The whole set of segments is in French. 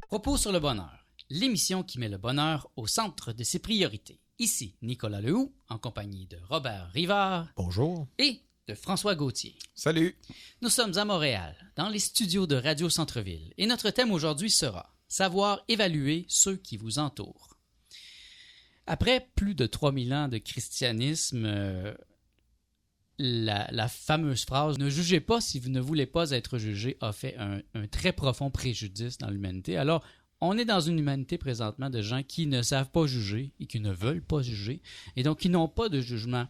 Propos sur le bonheur, l'émission qui met le bonheur au centre de ses priorités. Ici Nicolas Lehoux, en compagnie de Robert Rivard. Bonjour. Et de François Gauthier. Salut. Nous sommes à Montréal, dans les studios de Radio Centre-Ville, et notre thème aujourd'hui sera « Savoir évaluer ceux qui vous entourent ». Après plus de 3000 ans de christianisme, la fameuse phrase « Ne jugez pas si vous ne voulez pas être jugé » a fait un très profond préjudice dans l'humanité. Alors, on est dans une humanité présentement de gens qui ne savent pas juger et qui ne veulent pas juger, et donc qui n'ont pas de jugement.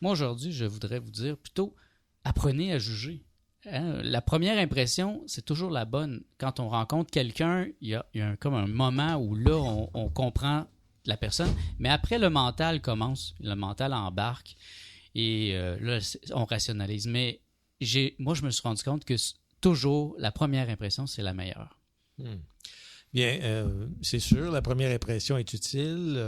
Moi, aujourd'hui, je voudrais vous dire plutôt, apprenez à juger. Hein? La première impression, c'est toujours la bonne. Quand on rencontre quelqu'un, il y a comme un moment où là, on comprend la personne, mais après, le mental commence, le mental embarque, et là, on rationalise. Mais moi, je me suis rendu compte que toujours, la première impression, c'est la meilleure. Bien, c'est sûr, la première impression est utile.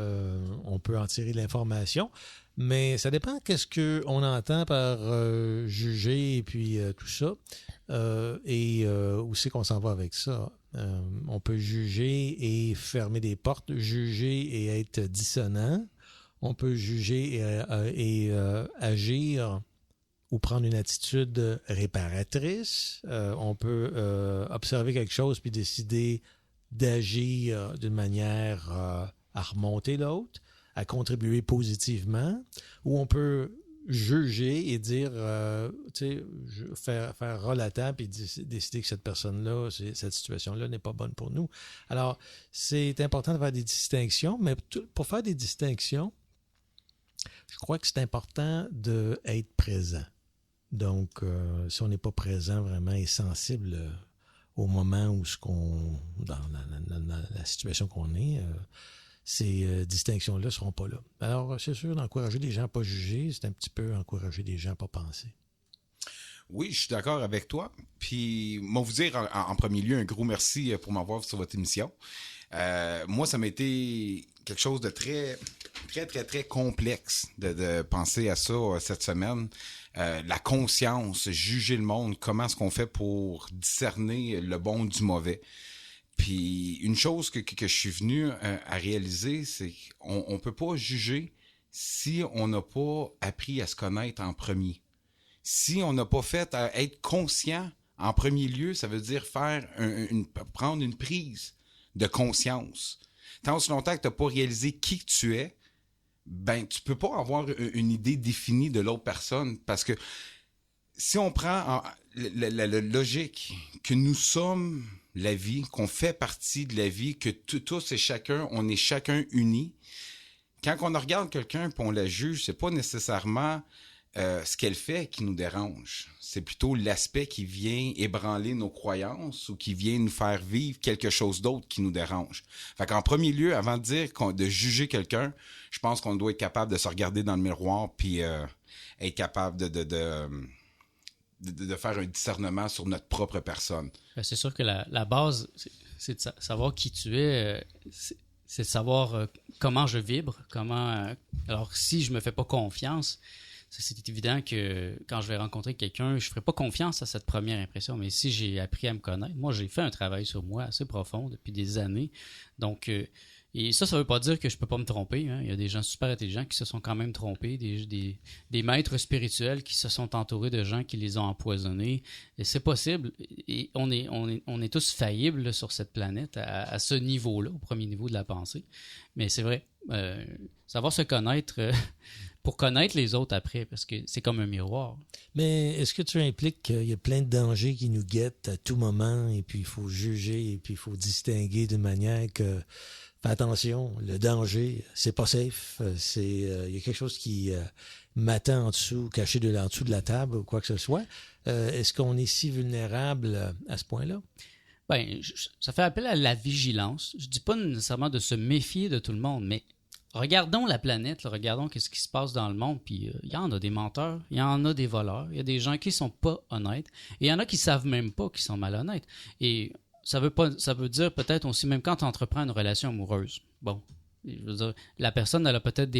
On peut en tirer de l'information, mais ça dépend qu'est-ce qu'on entend par juger et puis tout ça. Et où c'est qu'on s'en va avec ça? On peut juger et fermer des portes, juger et être dissonant. On peut juger et agir ou prendre une attitude réparatrice. On peut observer quelque chose puis décider d'agir d'une manière à remonter l'autre, à contribuer positivement, ou on peut juger et dire, faire rôle à table et décider que cette personne-là, cette situation-là n'est pas bonne pour nous. Alors, c'est important de faire des distinctions, mais pour faire des distinctions, je crois que c'est important d'être présent. Donc, si on n'est pas présent vraiment et sensible au moment où dans la situation qu'on est, ces distinctions-là ne seront pas là. Alors, c'est sûr, d'encourager les gens à ne pas juger, c'est un petit peu encourager les gens à ne pas penser. Oui, je suis d'accord avec toi. Puis, moi, vous dire en premier lieu un gros merci pour m'avoir sur votre émission. Moi, ça m'a été quelque chose de très, très, très, très complexe de penser à ça cette semaine. La conscience, juger le monde, comment est-ce qu'on fait pour discerner le bon du mauvais. Puis une chose que je suis venu à réaliser, c'est qu'on peut pas juger si on n'a pas appris à se connaître en premier. Si on n'a pas fait à être conscient en premier lieu, ça veut dire prendre une prise de conscience. Tant aussi longtemps que tu n'as pas réalisé qui que tu es, ben tu peux pas avoir une idée définie de l'autre personne, parce que si on prend la logique que nous sommes la vie, qu'on fait partie de la vie, que tous et chacun, on est chacun unis, quand on regarde quelqu'un et on la juge, c'est pas nécessairement ce qu'elle fait qui nous dérange. C'est plutôt l'aspect qui vient ébranler nos croyances ou qui vient nous faire vivre quelque chose d'autre qui nous dérange. Fait qu'en premier lieu, avant de dire de juger quelqu'un, je pense qu'on doit être capable de se regarder dans le miroir puis être capable de faire un discernement sur notre propre personne. C'est sûr que la base, c'est de savoir qui tu es, c'est de savoir comment je vibre, alors si je me fais pas confiance, c'est évident que quand je vais rencontrer quelqu'un, je ne ferai pas confiance à cette première impression. Mais si j'ai appris à me connaître, moi, j'ai fait un travail sur moi assez profond depuis des années. Donc, et ça ne veut pas dire que je ne peux pas me tromper. Hein. Il y a des gens super intelligents qui se sont quand même trompés, des maîtres spirituels qui se sont entourés de gens qui les ont empoisonnés. Et c'est possible. Et on est tous faillibles là, sur cette planète à ce niveau-là, au premier niveau de la pensée. Mais c'est vrai, savoir se connaître... pour connaître les autres après, parce que c'est comme un miroir. Mais est-ce que tu impliques qu'il y a plein de dangers qui nous guettent à tout moment, et puis il faut juger, et puis il faut distinguer d'une manière que... Fais attention, le danger, c'est pas safe. Il y a quelque chose qui matin en dessous, caché en dessous de la table ou quoi que ce soit. Est-ce qu'on est si vulnérable à ce point-là? Ben, ça fait appel à la vigilance. Je dis pas nécessairement de se méfier de tout le monde, mais regardons la planète, là, regardons ce qui se passe dans le monde, puis il y en a des menteurs, il y en a des voleurs, il y a des gens qui sont pas honnêtes, et il y en a qui savent même pas qu'ils sont malhonnêtes. Et ça veut dire peut-être aussi, même quand tu entreprends une relation amoureuse, bon, je veux dire, la personne, elle a peut-être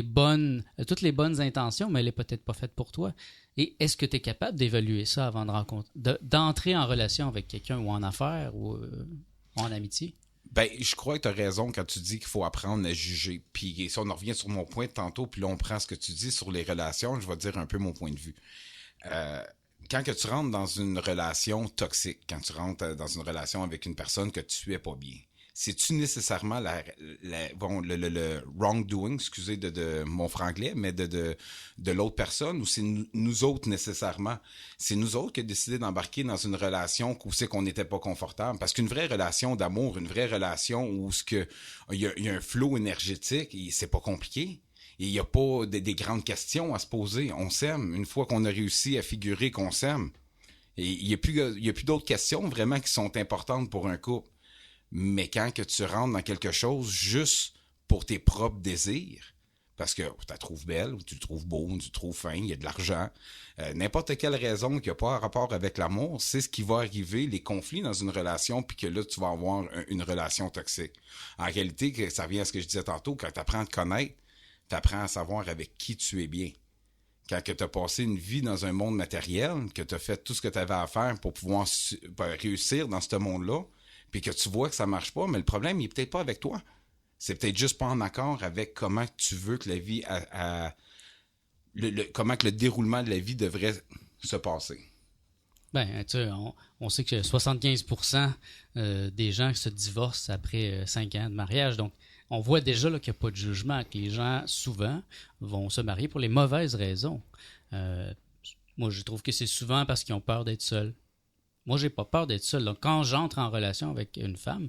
toutes les bonnes intentions, mais elle est peut-être pas faite pour toi. Et est-ce que tu es capable d'évaluer ça avant d'entrer en relation avec quelqu'un ou en affaires ou en amitié? Ben, je crois que tu as raison quand tu dis qu'il faut apprendre à juger. Puis si on en revient sur mon point de tantôt, puis là on prend ce que tu dis sur les relations, je vais dire un peu mon point de vue. Quand que tu rentres dans une relation toxique, quand tu rentres dans une relation avec une personne que tu es pas bien, c'est-tu nécessairement le wrongdoing, excusez de mon franglais, mais de l'autre personne, ou c'est nous autres nécessairement? C'est nous autres qui avons décidé d'embarquer dans une relation où c'est qu'on n'était pas confortable. Parce qu'une vraie relation d'amour, une vraie relation où il y a un flot énergétique, et c'est pas compliqué. Il n'y a pas des grandes questions à se poser. On s'aime. Une fois qu'on a réussi à figurer qu'on s'aime, et il n'y a plus d'autres questions vraiment qui sont importantes pour un couple. Mais quand que tu rentres dans quelque chose juste pour tes propres désirs, parce que tu la trouves belle, ou tu le trouves beau, ou tu le trouves fin, il y a de l'argent, n'importe quelle raison qui n'a pas rapport avec l'amour, c'est ce qui va arriver, les conflits dans une relation, puis que là, tu vas avoir une relation toxique. En réalité, ça revient à ce que je disais tantôt, quand tu apprends à te connaître, tu apprends à savoir avec qui tu es bien. Quand tu as passé une vie dans un monde matériel, que tu as fait tout ce que tu avais à faire pour pouvoir réussir dans ce monde-là, puis que tu vois que ça marche pas, mais le problème, il est peut-être pas avec toi. C'est peut-être juste pas en accord avec comment tu veux que la vie comment que le déroulement de la vie devrait se passer. Ben, tu sais, on sait que 75% des gens se divorcent après 5 ans de mariage. Donc, on voit déjà là, qu'il n'y a pas de jugement, que les gens, souvent, vont se marier pour les mauvaises raisons. Moi, je trouve que c'est souvent parce qu'ils ont peur d'être seuls. Moi, j'ai pas peur d'être seul. Donc, quand j'entre en relation avec une femme,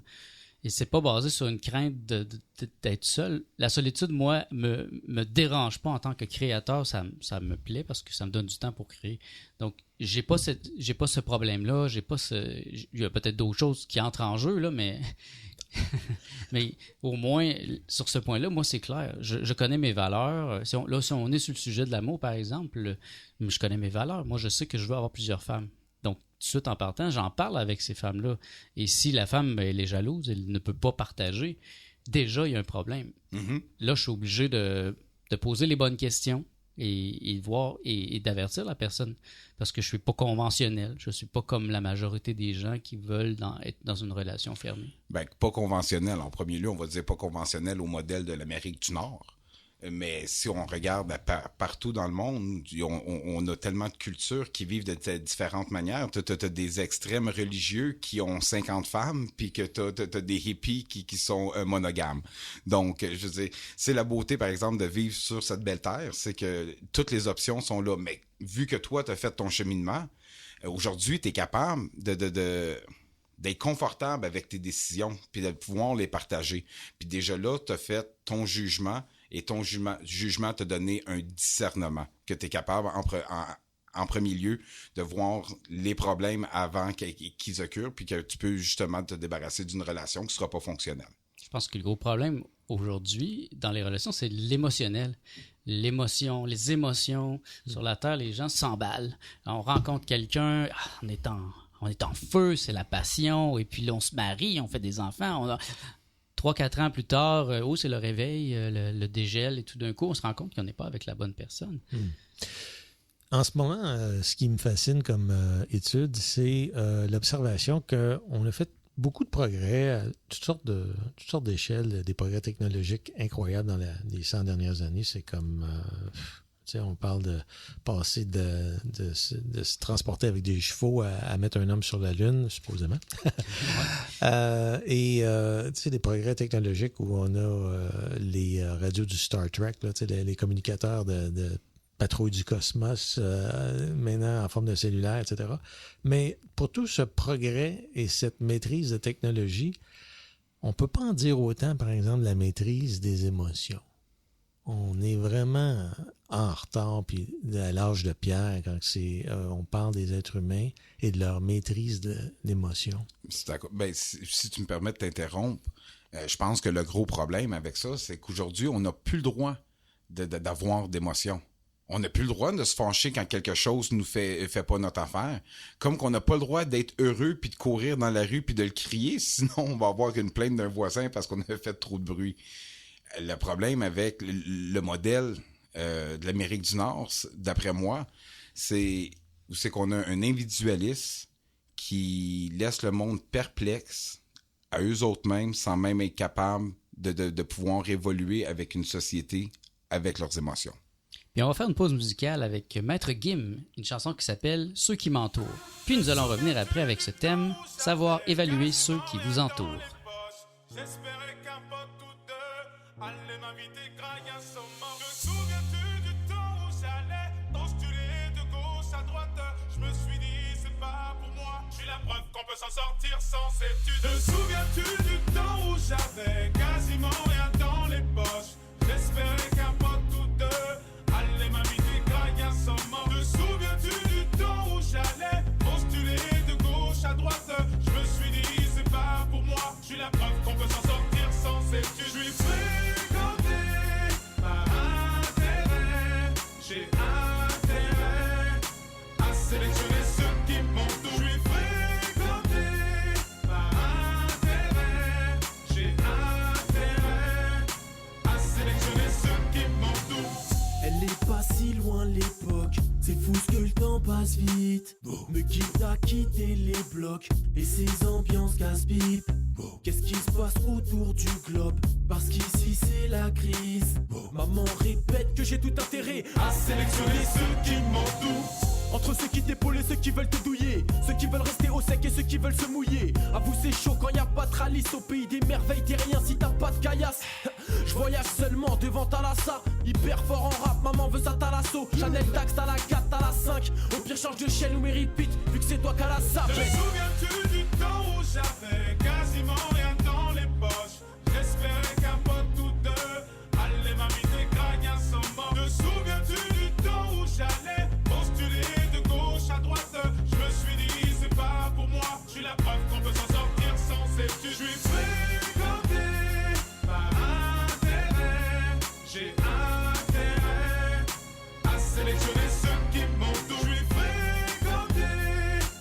et c'est pas basé sur une crainte d'être seul, la solitude, moi, me dérange pas en tant que créateur. Ça me plaît parce que ça me donne du temps pour créer. Donc, j'ai pas ce problème-là. Il y a peut-être d'autres choses qui entrent en jeu, là, mais mais au moins, sur ce point-là, moi, c'est clair. Je connais mes valeurs. Si on est sur le sujet de l'amour, par exemple, je connais mes valeurs. Moi, je sais que je veux avoir plusieurs femmes. Donc, tout de suite en partant, j'en parle avec ces femmes-là. Et si la femme, elle est jalouse, elle ne peut pas partager, déjà, il y a un problème. Mm-hmm. Là, je suis obligé de poser les bonnes questions et voir et d'avertir la personne. Parce que je ne suis pas conventionnel. Je ne suis pas comme la majorité des gens qui veulent être dans une relation fermée. Ben, pas conventionnel. En premier lieu, on va dire pas conventionnel au modèle de l'Amérique du Nord. Mais si on regarde partout dans le monde, on a tellement de cultures qui vivent de différentes manières. Tu as des extrêmes religieux qui ont 50 femmes, puis que tu as des hippies qui sont monogames. Donc, je veux dire, c'est la beauté, par exemple, de vivre sur cette belle terre, c'est que toutes les options sont là. Mais vu que toi, tu as fait ton cheminement, aujourd'hui, tu es capable d'être confortable avec tes décisions, puis de pouvoir les partager. Puis déjà là, tu as fait ton jugement, et ton jugement t'a donné un discernement, que tu es capable, en premier lieu, de voir les problèmes avant qu'ils occurrent, puis que tu peux justement te débarrasser d'une relation qui ne sera pas fonctionnelle. Je pense que le gros problème aujourd'hui dans les relations, c'est l'émotionnel. L'émotion, les émotions. Sur la Terre, les gens s'emballent. On rencontre quelqu'un, on est en feu, c'est la passion, et puis là, on se marie, on fait des enfants, 3-4 ans plus tard, c'est le réveil, le dégel, et tout d'un coup, on se rend compte qu'on n'est pas avec la bonne personne. En ce moment, ce qui me fascine comme étude, c'est l'observation qu'on a fait beaucoup de progrès à toutes sortes d'échelles, des progrès technologiques incroyables dans les 100 dernières années. C'est comme... on parle de passer de se transporter avec des chevaux à mettre un homme sur la Lune, supposément. Des progrès technologiques où on a les radios du Star Trek, là, les communicateurs de patrouille du cosmos, maintenant en forme de cellulaire, etc. Mais pour tout ce progrès et cette maîtrise de technologie, on ne peut pas en dire autant, par exemple, la maîtrise des émotions. on est vraiment en retard, puis à l'âge de pierre, quand on parle des êtres humains et de leur maîtrise d'émotion. Ben, si tu me permets de t'interrompre, je pense que le gros problème avec ça, c'est qu'aujourd'hui, on n'a plus le droit d'avoir d'émotions. On n'a plus le droit de se fâcher quand quelque chose nous fait pas notre affaire. Comme qu'on n'a pas le droit d'être heureux puis de courir dans la rue puis de le crier, sinon on va avoir une plainte d'un voisin parce qu'on a fait trop de bruit. Le problème avec le modèle de l'Amérique du Nord, d'après moi, c'est qu'on a un individualisme qui laisse le monde perplexe à eux autres mêmes sans même être capable de pouvoir évoluer avec une société avec leurs émotions. Puis on va faire une pause musicale avec Maître Gim, une chanson qui s'appelle « Ceux qui m'entourent ». Puis nous allons revenir après avec ce thème « Savoir évaluer ceux qui vous entourent ». J'espérais qu'un pote ou deux allait m'inviter graille un sommet. Te souviens-tu du temps où j'allais postuler de gauche à droite? Je me suis dit c'est pas pour moi. J'ai la preuve qu'on peut s'en sortir sans études. Te souviens-tu du temps où j'avais quasiment rien dans les poches? J'espérais qu'un pote ou deux allait m'inviter graille un sommet. Te souviens-tu du temps où j'allais postuler de gauche à droite? Je me suis dit c'est pas pour moi. J'ai la preuve qu'on peut s'en sortir sans études. Je suis fréquenté par intérêt. J'ai intérêt à sélectionner ceux qui m'entourent. Je suis fréquenté par intérêt. J'ai intérêt à sélectionner ceux qui m'entourent. Elle est pas si loin l'époque, c'est fou ce que le temps passe vite. Me quitte à quitter les blocs et ces ambiances casse-pipe. Qu'est-ce qui se passe autour du globe? Parce qu'ici c'est la crise. Maman répète que j'ai tout intérêt à sélectionner ceux qui m'entourent. Entre ceux qui t'épaulent et ceux qui veulent te douiller, ceux qui veulent rester au sec et ceux qui veulent se mouiller. À vous c'est chaud quand y a pas de ralice. Au pays des merveilles t'es rien si t'as pas de caillasse. Je voyage seulement devant Thalassa. Hyper fort en rap, maman veut ça Thalasso. Chanel Dax, t'as la 4, t'as la 5. Au pire change de chaîne ou mes repeat, vu que c'est toi qu'à la sape. Te souviens-tu du temps où j'avais quasiment rien dans les poches? J'espérais qu'un pote ou deux allait m'inviter graille un sommet. Te souviens-tu du temps où j'allais postuler de gauche à droite? Je me suis dit c'est pas pour moi. J'ai la preuve qu'on peut s'en sortir sans études. Je suis fréquenté par intérêt. J'ai intérêt à sélectionner ceux qui m'entourent. Je suis fréquenté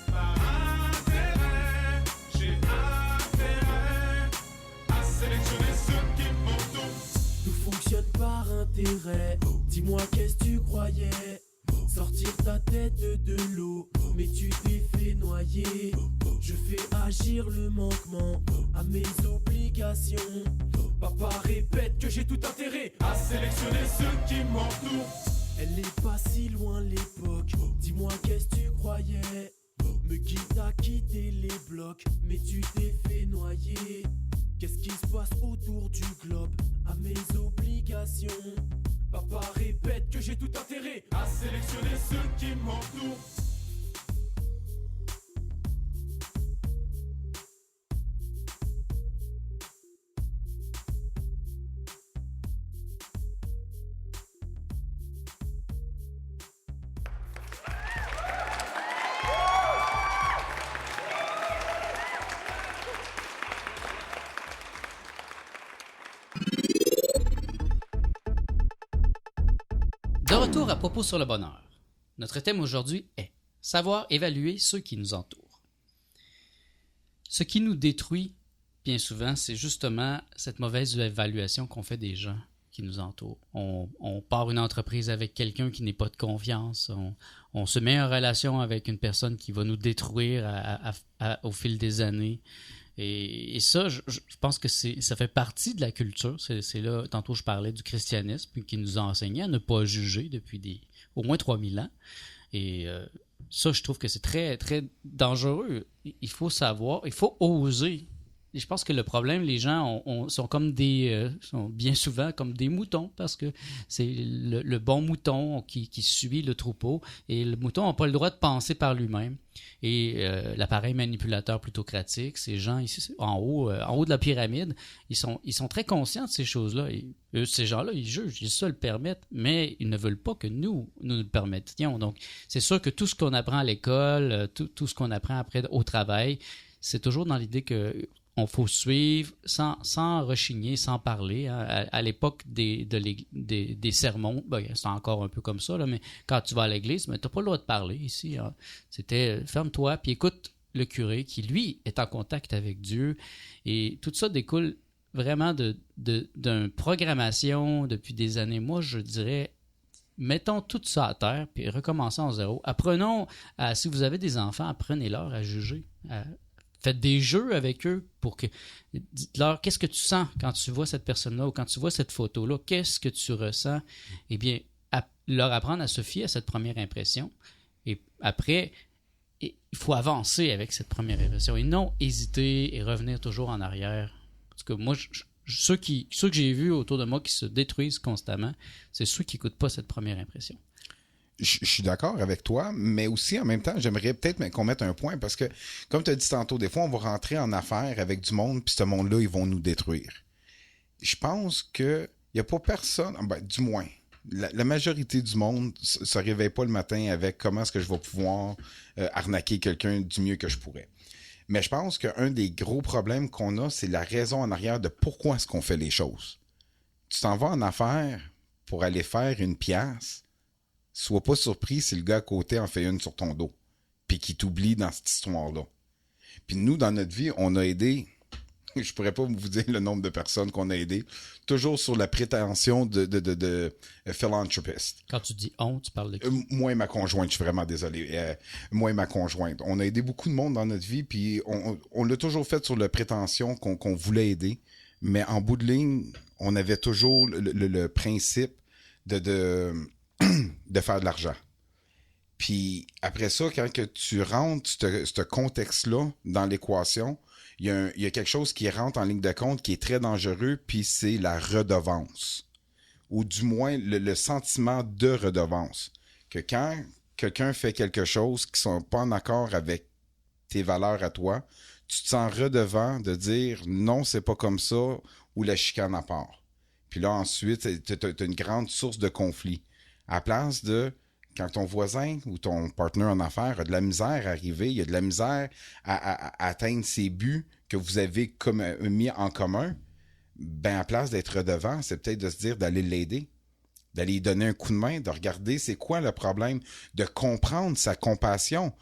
par intérêt. J'ai intérêt à sélectionner ceux qui m'entourent. Tout fonctionne par intérêt. Dis-moi qu'est-ce que tu croyais? Sortir ta tête de l'eau, mais tu t'es fait noyer. Je fais agir le manquement à mes obligations. Papa répète que j'ai tout intérêt À sélectionner ceux qui m'entourent. Elle est pas si loin l'époque. Dis-moi qu'est-ce que tu croyais? Me quitte à quitter les blocs, mais tu t'es fait noyer. Qu'est-ce qui se passe autour du globe à mes obligations? Papa répète que j'ai tout intérêt À sélectionner ceux qui m'entourent. De retour à Propos sur le bonheur. Notre thème aujourd'hui est « Savoir évaluer ceux qui nous entourent ». Ce qui nous détruit, bien souvent, c'est justement cette mauvaise évaluation qu'on fait des gens qui nous entourent. On part une entreprise avec quelqu'un qui n'est pas de confiance. On se met en relation avec une personne qui va nous détruire au fil des années. Et ça, je pense que ça fait partie de la culture. C'est là, tantôt je parlais du christianisme qui nous a enseigné à ne pas juger depuis au moins 3000 ans. Et ça, je trouve que c'est très, très dangereux. Il faut savoir, il faut oser je pense que le problème, les gens sont comme sont bien souvent comme des moutons parce que c'est le bon mouton qui suit le troupeau et le mouton n'a pas le droit de penser par lui-même. Et l'appareil manipulateur plutocratique, ces gens ici, en haut de la pyramide, ils sont très conscients de ces choses-là. Et ces gens-là, ils jugent, ils se le permettent, mais ils ne veulent pas que nous le permettions. Donc, c'est sûr que tout ce qu'on apprend à l'école, tout ce qu'on apprend après au travail, c'est toujours dans l'idée que on faut suivre sans rechigner, sans parler. Hein. À l'époque des sermons, ben, c'est encore un peu comme ça, là, mais quand tu vas à l'église, tu n'as pas le droit de parler ici. Hein. C'était ferme-toi, puis écoute le curé qui, lui, est en contact avec Dieu. Et tout ça découle vraiment d'une programmation depuis des années. Moi, je dirais, mettons tout ça à terre, puis recommençons à zéro. Si vous avez des enfants, apprenez-leur à juger, faites des jeux avec eux pour que... Dites-leur, qu'est-ce que tu sens quand tu vois cette personne-là ou quand tu vois cette photo-là? Qu'est-ce que tu ressens? Eh bien, leur apprendre à se fier à cette première impression. Et après, il faut avancer avec cette première impression et non hésiter et revenir toujours en arrière. Parce que moi, ceux que j'ai vus autour de moi qui se détruisent constamment, c'est ceux qui n'écoutent pas cette première impression. Je suis d'accord avec toi, mais aussi en même temps, j'aimerais peut-être qu'on mette un point parce que, comme tu as dit tantôt, des fois, on va rentrer en affaires avec du monde, puis ce monde-là, ils vont nous détruire. Je pense qu'il n'y a pas personne, du moins, la majorité du monde ne se réveille pas le matin avec comment est-ce que je vais pouvoir arnaquer quelqu'un du mieux que je pourrais. Mais je pense qu'un des gros problèmes qu'on a, c'est la raison en arrière de pourquoi est-ce qu'on fait les choses. Tu t'en vas en affaires pour aller faire une pièce. Sois pas surpris si le gars à côté en fait une sur ton dos, puis qu'il t'oublie dans cette histoire-là. Puis nous, dans notre vie, on a aidé, je pourrais pas vous dire le nombre de personnes qu'on a aidées, toujours sur la prétention de philanthropiste. Quand tu dis on, tu parles de qui? Moi et ma conjointe, je suis vraiment désolé. Moi et ma conjointe. On a aidé beaucoup de monde dans notre vie, puis on l'a toujours fait sur la prétention qu'on voulait aider, mais en bout de ligne, on avait toujours le principe de faire de l'argent. Puis après ça, quand que tu rentres ce contexte-là dans l'équation, il y a quelque chose qui rentre en ligne de compte qui est très dangereux, puis c'est la redevance. Ou du moins, le sentiment de redevance. Que quand quelqu'un fait quelque chose qui ne sont pas en accord avec tes valeurs à toi, tu te sens redevant de dire « non, c'est pas comme ça » ou la chicane à part. Puis là, ensuite, tu as une grande source de conflit. À la place de, quand ton voisin ou ton partenaire en affaires a de la misère à arriver, il a de la misère à atteindre ses buts que vous avez mis en commun, ben à place d'être redevant, c'est peut-être de se dire d'aller l'aider, d'aller lui donner un coup de main, de regarder c'est quoi le problème, de comprendre sa compassion.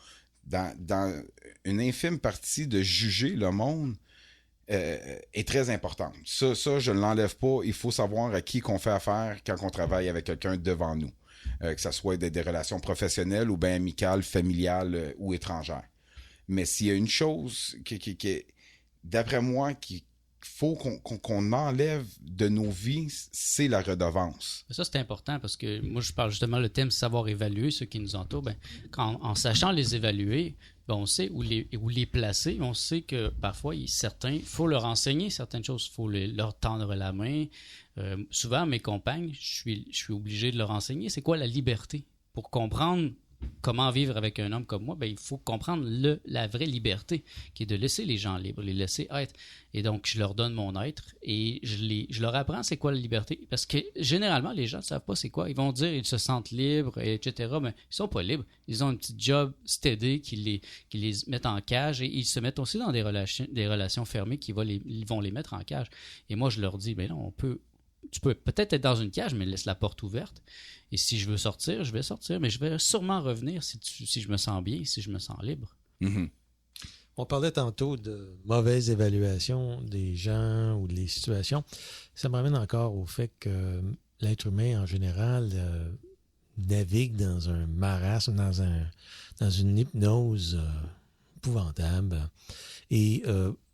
Dans une infime partie de juger le monde est très importante. Ça, je ne l'enlève pas. Il faut savoir à qui qu'on fait affaire quand on travaille avec quelqu'un devant nous. Que ce soit des relations professionnelles ou bien amicales, familiales ou étrangères. Mais s'il y a une chose qui d'après moi, qu'il faut qu'on enlève de nos vies, c'est la redevance. Ça, c'est important parce que moi, je parle justement le thème savoir évaluer ceux qui nous entourent. Ben, en sachant les évaluer, ben, on sait où les placer. On sait que parfois, il faut leur enseigner certaines choses. Il faut leur tendre la main. Souvent, mes compagnes, je suis obligé de leur enseigner c'est quoi la liberté. Pour comprendre comment vivre avec un homme comme moi, ben, il faut comprendre la vraie liberté, qui est de laisser les gens libres, les laisser être. Et donc, je leur donne mon être et je leur apprends c'est quoi la liberté. Parce que généralement, les gens ne savent pas c'est quoi. Ils vont dire ils se sentent libres, etc. Mais ils sont pas libres. Ils ont un petit job steady qui les met en cage et ils se mettent aussi dans des relations fermées qui vont les mettre en cage. Et moi, je leur dis, ben non, tu peux peut-être être dans une cage, mais laisse la porte ouverte. Et si je veux sortir, je vais sortir, mais je vais sûrement revenir si je me sens bien, si je me sens libre. Mm-hmm. On parlait tantôt de mauvaise évaluation des gens ou des situations. Ça me ramène encore au fait que l'être humain, en général, navigue dans un marasme, dans une hypnose épouvantable. Et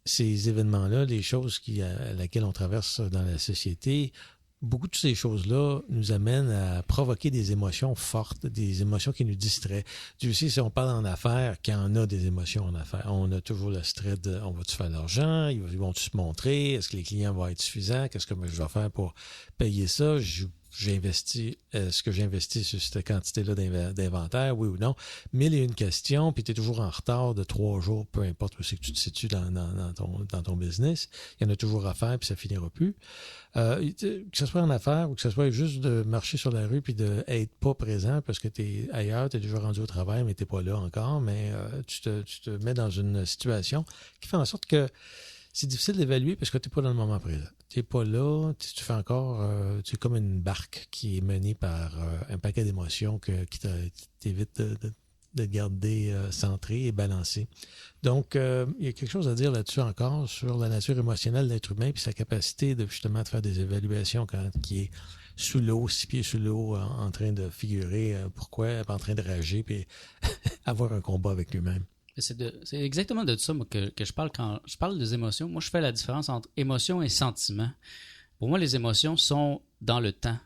ces événements-là, les choses à laquelle on traverse dans la société, beaucoup de ces choses-là nous amènent à provoquer des émotions fortes, des émotions qui nous distraient. Dieu sait, si on parle en affaires, qu'il y en a des émotions en affaires. On a toujours le stress de on va-tu faire l'argent? Ils vont-tu se montrer? Est-ce que les clients vont être suffisants? Qu'est-ce que moi, je vais faire pour payer ça? Est-ce que j'ai investi sur cette quantité-là d'inventaire, oui ou non? 1001 questions, puis tu es toujours en retard de 3 jours, peu importe où c'est que tu te situes dans ton business. Il y en a toujours à faire, puis ça finira plus. Que ce soit en affaires ou que ce soit juste de marcher sur la rue puis d'être pas présent parce que tu es ailleurs, tu es déjà rendu au travail, mais tu n'es pas là encore, mais tu te mets dans une situation qui fait en sorte que c'est difficile d'évaluer parce que tu n'es pas dans le moment présent. Tu n'es pas là, tu fais encore... tu es comme une barque qui est menée par un paquet d'émotions qui t'évite de garder centré et balancé. Donc, il y a quelque chose à dire là-dessus encore sur la nature émotionnelle de l'être humain puis sa capacité de justement de faire des évaluations quand qui est sous l'eau, 6 pieds sous l'eau, en train de figurer pourquoi, en train de rager puis avoir un combat avec lui-même. C'est exactement de ça moi, que je parle quand je parle des émotions. Moi, je fais la différence entre émotion et sentiment. Pour moi, les émotions sont dans le temps.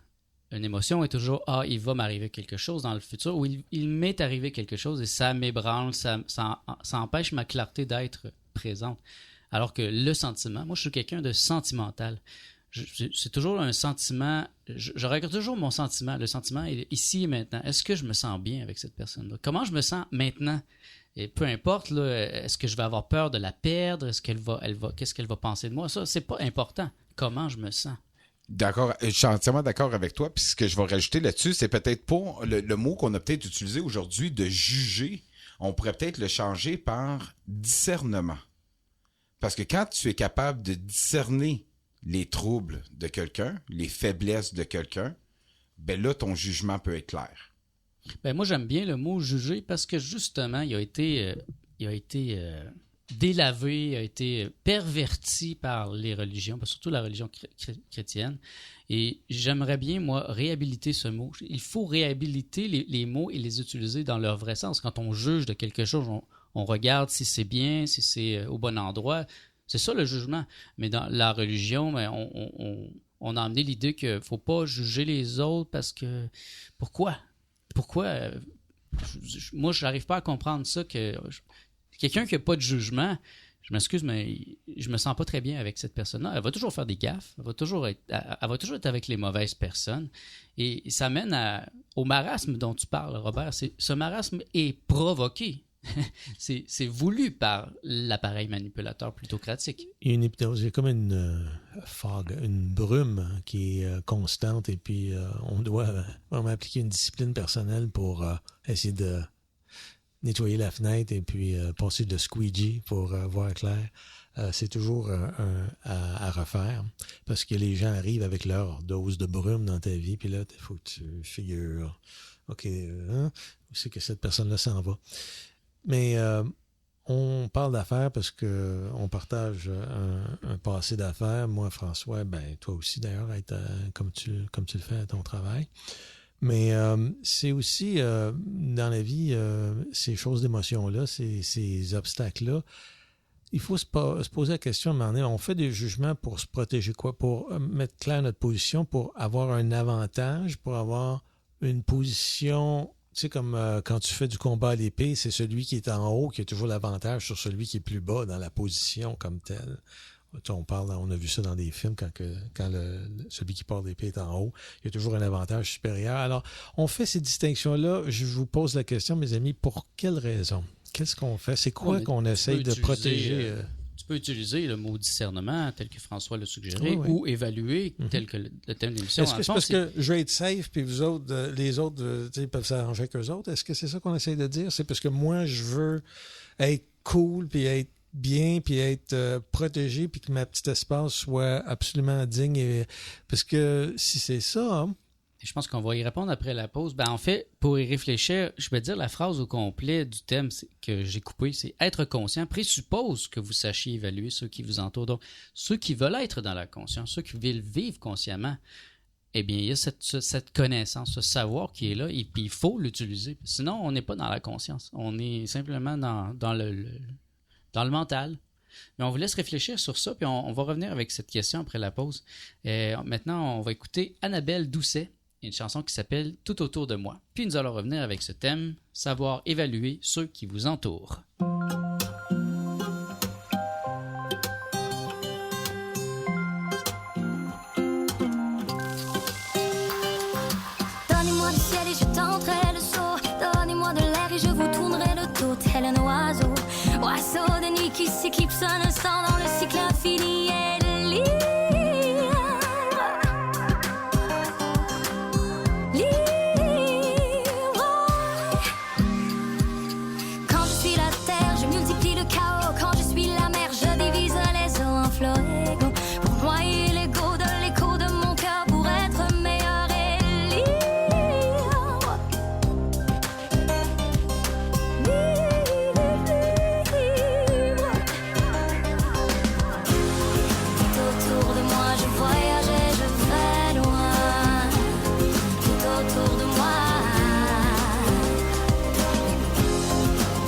Une émotion est toujours « Ah, il va m'arriver quelque chose dans le futur » ou « Il m'est arrivé quelque chose et ça m'ébranle, ça empêche ma clarté d'être présente. » Alors que le sentiment, moi, je suis quelqu'un de sentimental. C'est toujours un sentiment, je regarde toujours mon sentiment. Le sentiment est ici et maintenant. Est-ce que je me sens bien avec cette personne-là? Comment je me sens maintenant? Et peu importe, là, est-ce que je vais avoir peur de la perdre? Qu'est-ce qu'elle va penser de moi? Ça, c'est pas important. Comment je me sens? D'accord, je suis entièrement d'accord avec toi. Puis ce que je vais rajouter là-dessus, c'est peut-être pas le mot qu'on a peut-être utilisé aujourd'hui de juger. On pourrait peut-être le changer par discernement. Parce que quand tu es capable de discerner les troubles de quelqu'un, les faiblesses de quelqu'un, ben là, ton jugement peut être clair. Ben moi, j'aime bien le mot juger parce que justement, il a été délavé, il a été perverti par les religions, surtout la religion chrétienne. Et j'aimerais bien, moi, réhabiliter ce mot. Il faut réhabiliter les mots et les utiliser dans leur vrai sens. Quand on juge de quelque chose, on regarde si c'est bien, si c'est au bon endroit. C'est ça le jugement. Mais dans la religion, ben, on a amené l'idée qu'il ne faut pas juger les autres parce que... Pourquoi? Moi, je n'arrive pas à comprendre ça. Quelqu'un qui n'a pas de jugement, je m'excuse, mais je me sens pas très bien avec cette personne-là. Elle va toujours faire des gaffes. Elle va toujours être avec les mauvaises personnes. Et ça mène au marasme dont tu parles, Robert. Ce marasme est provoqué. C'est voulu par l'appareil manipulateur plutocratique. Il y a une hypnose, il y a comme une fog, une brume qui est constante et puis on doit vraiment appliquer une discipline personnelle pour essayer de nettoyer la fenêtre et puis passer le squeegee pour voir clair. C'est toujours à refaire parce que les gens arrivent avec leur dose de brume dans ta vie puis là, il faut que tu figures OK, où c'est que cette personne-là s'en va? Mais on parle d'affaires parce qu'on partage un passé d'affaires. Moi, François, ben toi aussi d'ailleurs, comme tu le fais à ton travail. Mais c'est aussi dans la vie, ces choses d'émotion-là, ces obstacles-là, il faut se poser la question à un moment donné, on fait des jugements pour se protéger quoi? Pour mettre clair notre position, pour avoir un avantage, pour avoir une position... Tu sais, comme quand tu fais du combat à l'épée, c'est celui qui est en haut qui a toujours l'avantage sur celui qui est plus bas dans la position comme tel. On a vu ça dans des films quand celui qui porte l'épée est en haut, il y a toujours un avantage supérieur. Alors, on fait ces distinctions-là. Je vous pose la question, mes amis, pour quelle raison? Qu'est-ce qu'on fait? C'est quoi qu'on essaye de protéger? Tu peux utiliser le mot discernement tel que François l'a suggéré ou évaluer tel que le thème de l'émission. Est-ce que c'est parce que je veux être safe puis vous autres, les autres, peuvent s'arranger avec eux autres? Est-ce que c'est ça qu'on essaye de dire? C'est parce que moi, je veux être cool puis être bien puis être protégé puis que ma petite espace soit absolument digne. Parce que si c'est ça... Je pense qu'on va y répondre après la pause. En fait, pour y réfléchir, je vais dire la phrase au complet du thème que j'ai coupé, c'est « Être conscient présuppose que vous sachiez évaluer ceux qui vous entourent. » Donc, ceux qui veulent être dans la conscience, ceux qui veulent vivre consciemment, eh bien, il y a cette connaissance, ce savoir qui est là, et puis il faut l'utiliser. Sinon, on n'est pas dans la conscience. On est simplement dans le mental. Mais on vous laisse réfléchir sur ça, puis on va revenir avec cette question après la pause. Maintenant, on va écouter Annabelle Doucet, une chanson qui s'appelle « Tout autour de moi ». Puis nous allons revenir avec ce thème, savoir évaluer ceux qui vous entourent. Donnez-moi du ciel et je tenterai le saut. Donnez-moi de l'air et je vous tournerai le dos tel un oiseau. Oiseau de nuit qui s'éclipse un instant dans le cycle infini et de libre. Libre. Quand je suis la terre, je multiplie le chaos. Quand je suis la mer, je divise les eaux en flot et go. Pour noyer l'ego de l'écho de mon cœur, pour être meilleur et libre. Tout autour de moi, je voyage et je vais loin. Tout autour de moi.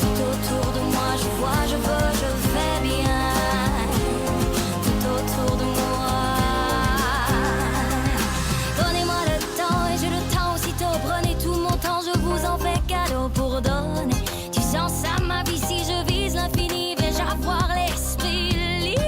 Tout autour de moi, je vois, je veux, je vais bien. Tout autour de moi. Donnez-moi le temps et je le tends aussitôt. Prenez tout mon temps, je vous en fais cadeau pour donner du sens à ma vie. Si je vise l'infini, vais-je avoir l'esprit libre?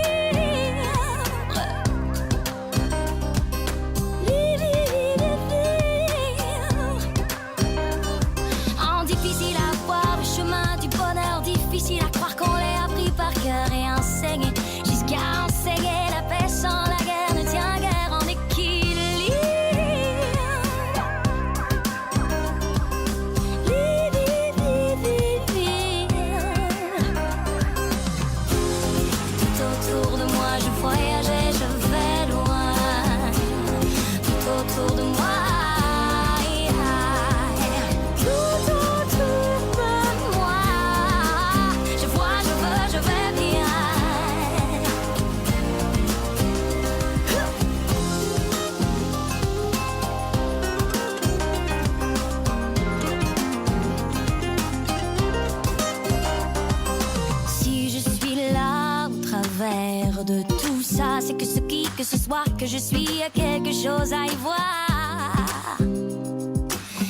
En difficile à voir, le chemin du bonheur, difficile à croire qu'on l'ait appris par cœur et enseigné. Jusqu'à enseigner la paix sans la guerre ne tient guère en équilibre. Tout autour de moi, je voyage et je vais loin. Tout autour de moi. Tout autour de moi. Je vois, je veux, je vais bien. Si je suis là au travers de tout ça, c'est que ce qui que ce soit que je suis a quelque chose à y voir.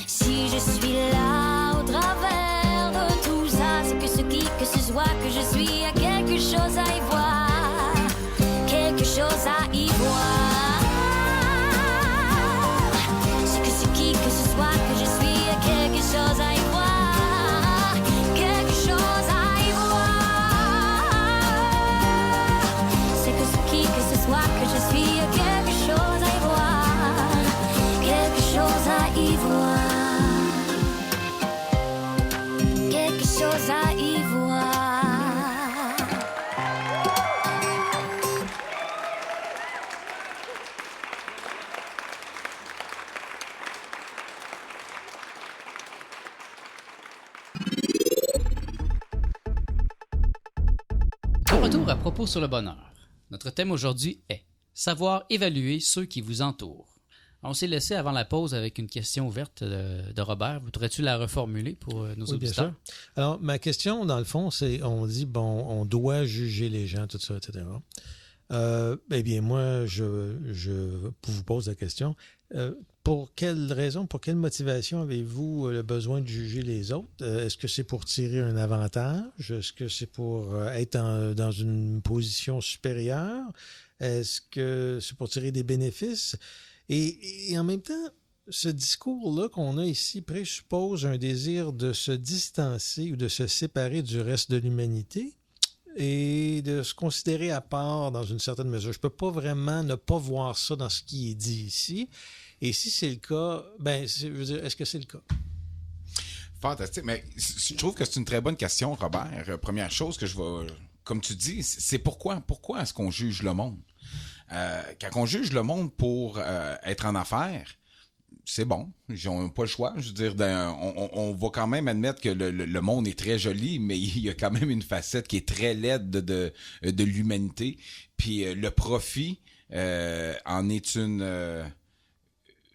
Si je suis là au travers de tout ça, c'est que ce qui que ce soit que je suis a quelque chose à y voir. Quelque chose à y voir. C'est que ce qui que ce soit que je suis a quelque chose à y voir. Quelque chose à y voir. C'est que ce qui que ce soit que je suis a quelque chose à y voir. Quelque chose à y voir. Quelque chose à y voir. De retour à propos sur le bonheur. Notre thème aujourd'hui est savoir évaluer ceux qui vous entourent. On s'est laissé avant la pause avec une question ouverte de Robert. Voudrais-tu la reformuler pour nos Oui, bien auditeurs? sûr. Alors, ma question, dans le fond, c'est, on dit, bon, on doit juger les gens, tout ça, etc. Eh bien, moi, je vous pose la question. Pour quelle raison, pour quelle motivation avez-vous le besoin de juger les autres? Est-ce que c'est pour tirer un avantage? Est-ce que c'est pour être dans une position supérieure? Est-ce que c'est pour tirer des bénéfices? Et en même temps, ce discours-là qu'on a ici présuppose un désir de se distancer ou de se séparer du reste de l'humanité et de se considérer à part dans une certaine mesure. Je ne peux pas vraiment ne pas voir ça dans ce qui est dit ici. Et si c'est le cas, je veux dire, est-ce que c'est le cas? Fantastique. Mais je trouve que c'est une très bonne question, Robert. Première chose que je vais... Comme tu dis, c'est pourquoi? Pourquoi est-ce qu'on juge le monde? Quand on juge le monde pour être en affaires, c'est bon. Ils n'ont pas le choix. Je veux dire, on va quand même admettre que le monde est très joli, mais il y a quand même une facette qui est très laide de l'humanité. Puis le profit en est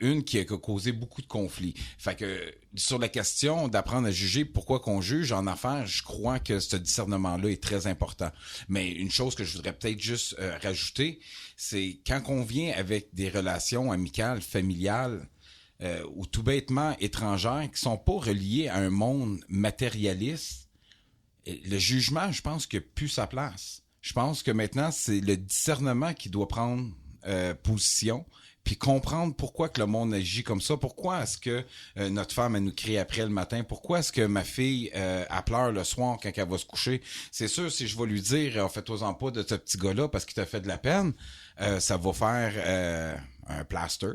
une qui a causé beaucoup de conflits. Fait que sur la question d'apprendre à juger pourquoi qu'on juge en affaires, je crois que ce discernement-là est très important. Mais une chose que je voudrais peut-être juste rajouter, c'est quand on vient avec des relations amicales, familiales, ou tout bêtement étrangères, qui sont pas reliées à un monde matérialiste, le jugement, je pense qu'il n'a plus sa place. Je pense que maintenant, c'est le discernement qui doit prendre position, puis comprendre pourquoi que le monde agit comme ça. Pourquoi est-ce que notre femme, elle nous crie après le matin? Pourquoi est-ce que ma fille, elle pleure le soir quand elle va se coucher? C'est sûr, si je vais lui dire, fais-toi-en pas de ce petit gars-là parce qu'il t'a fait de la peine, ça va faire un plaster.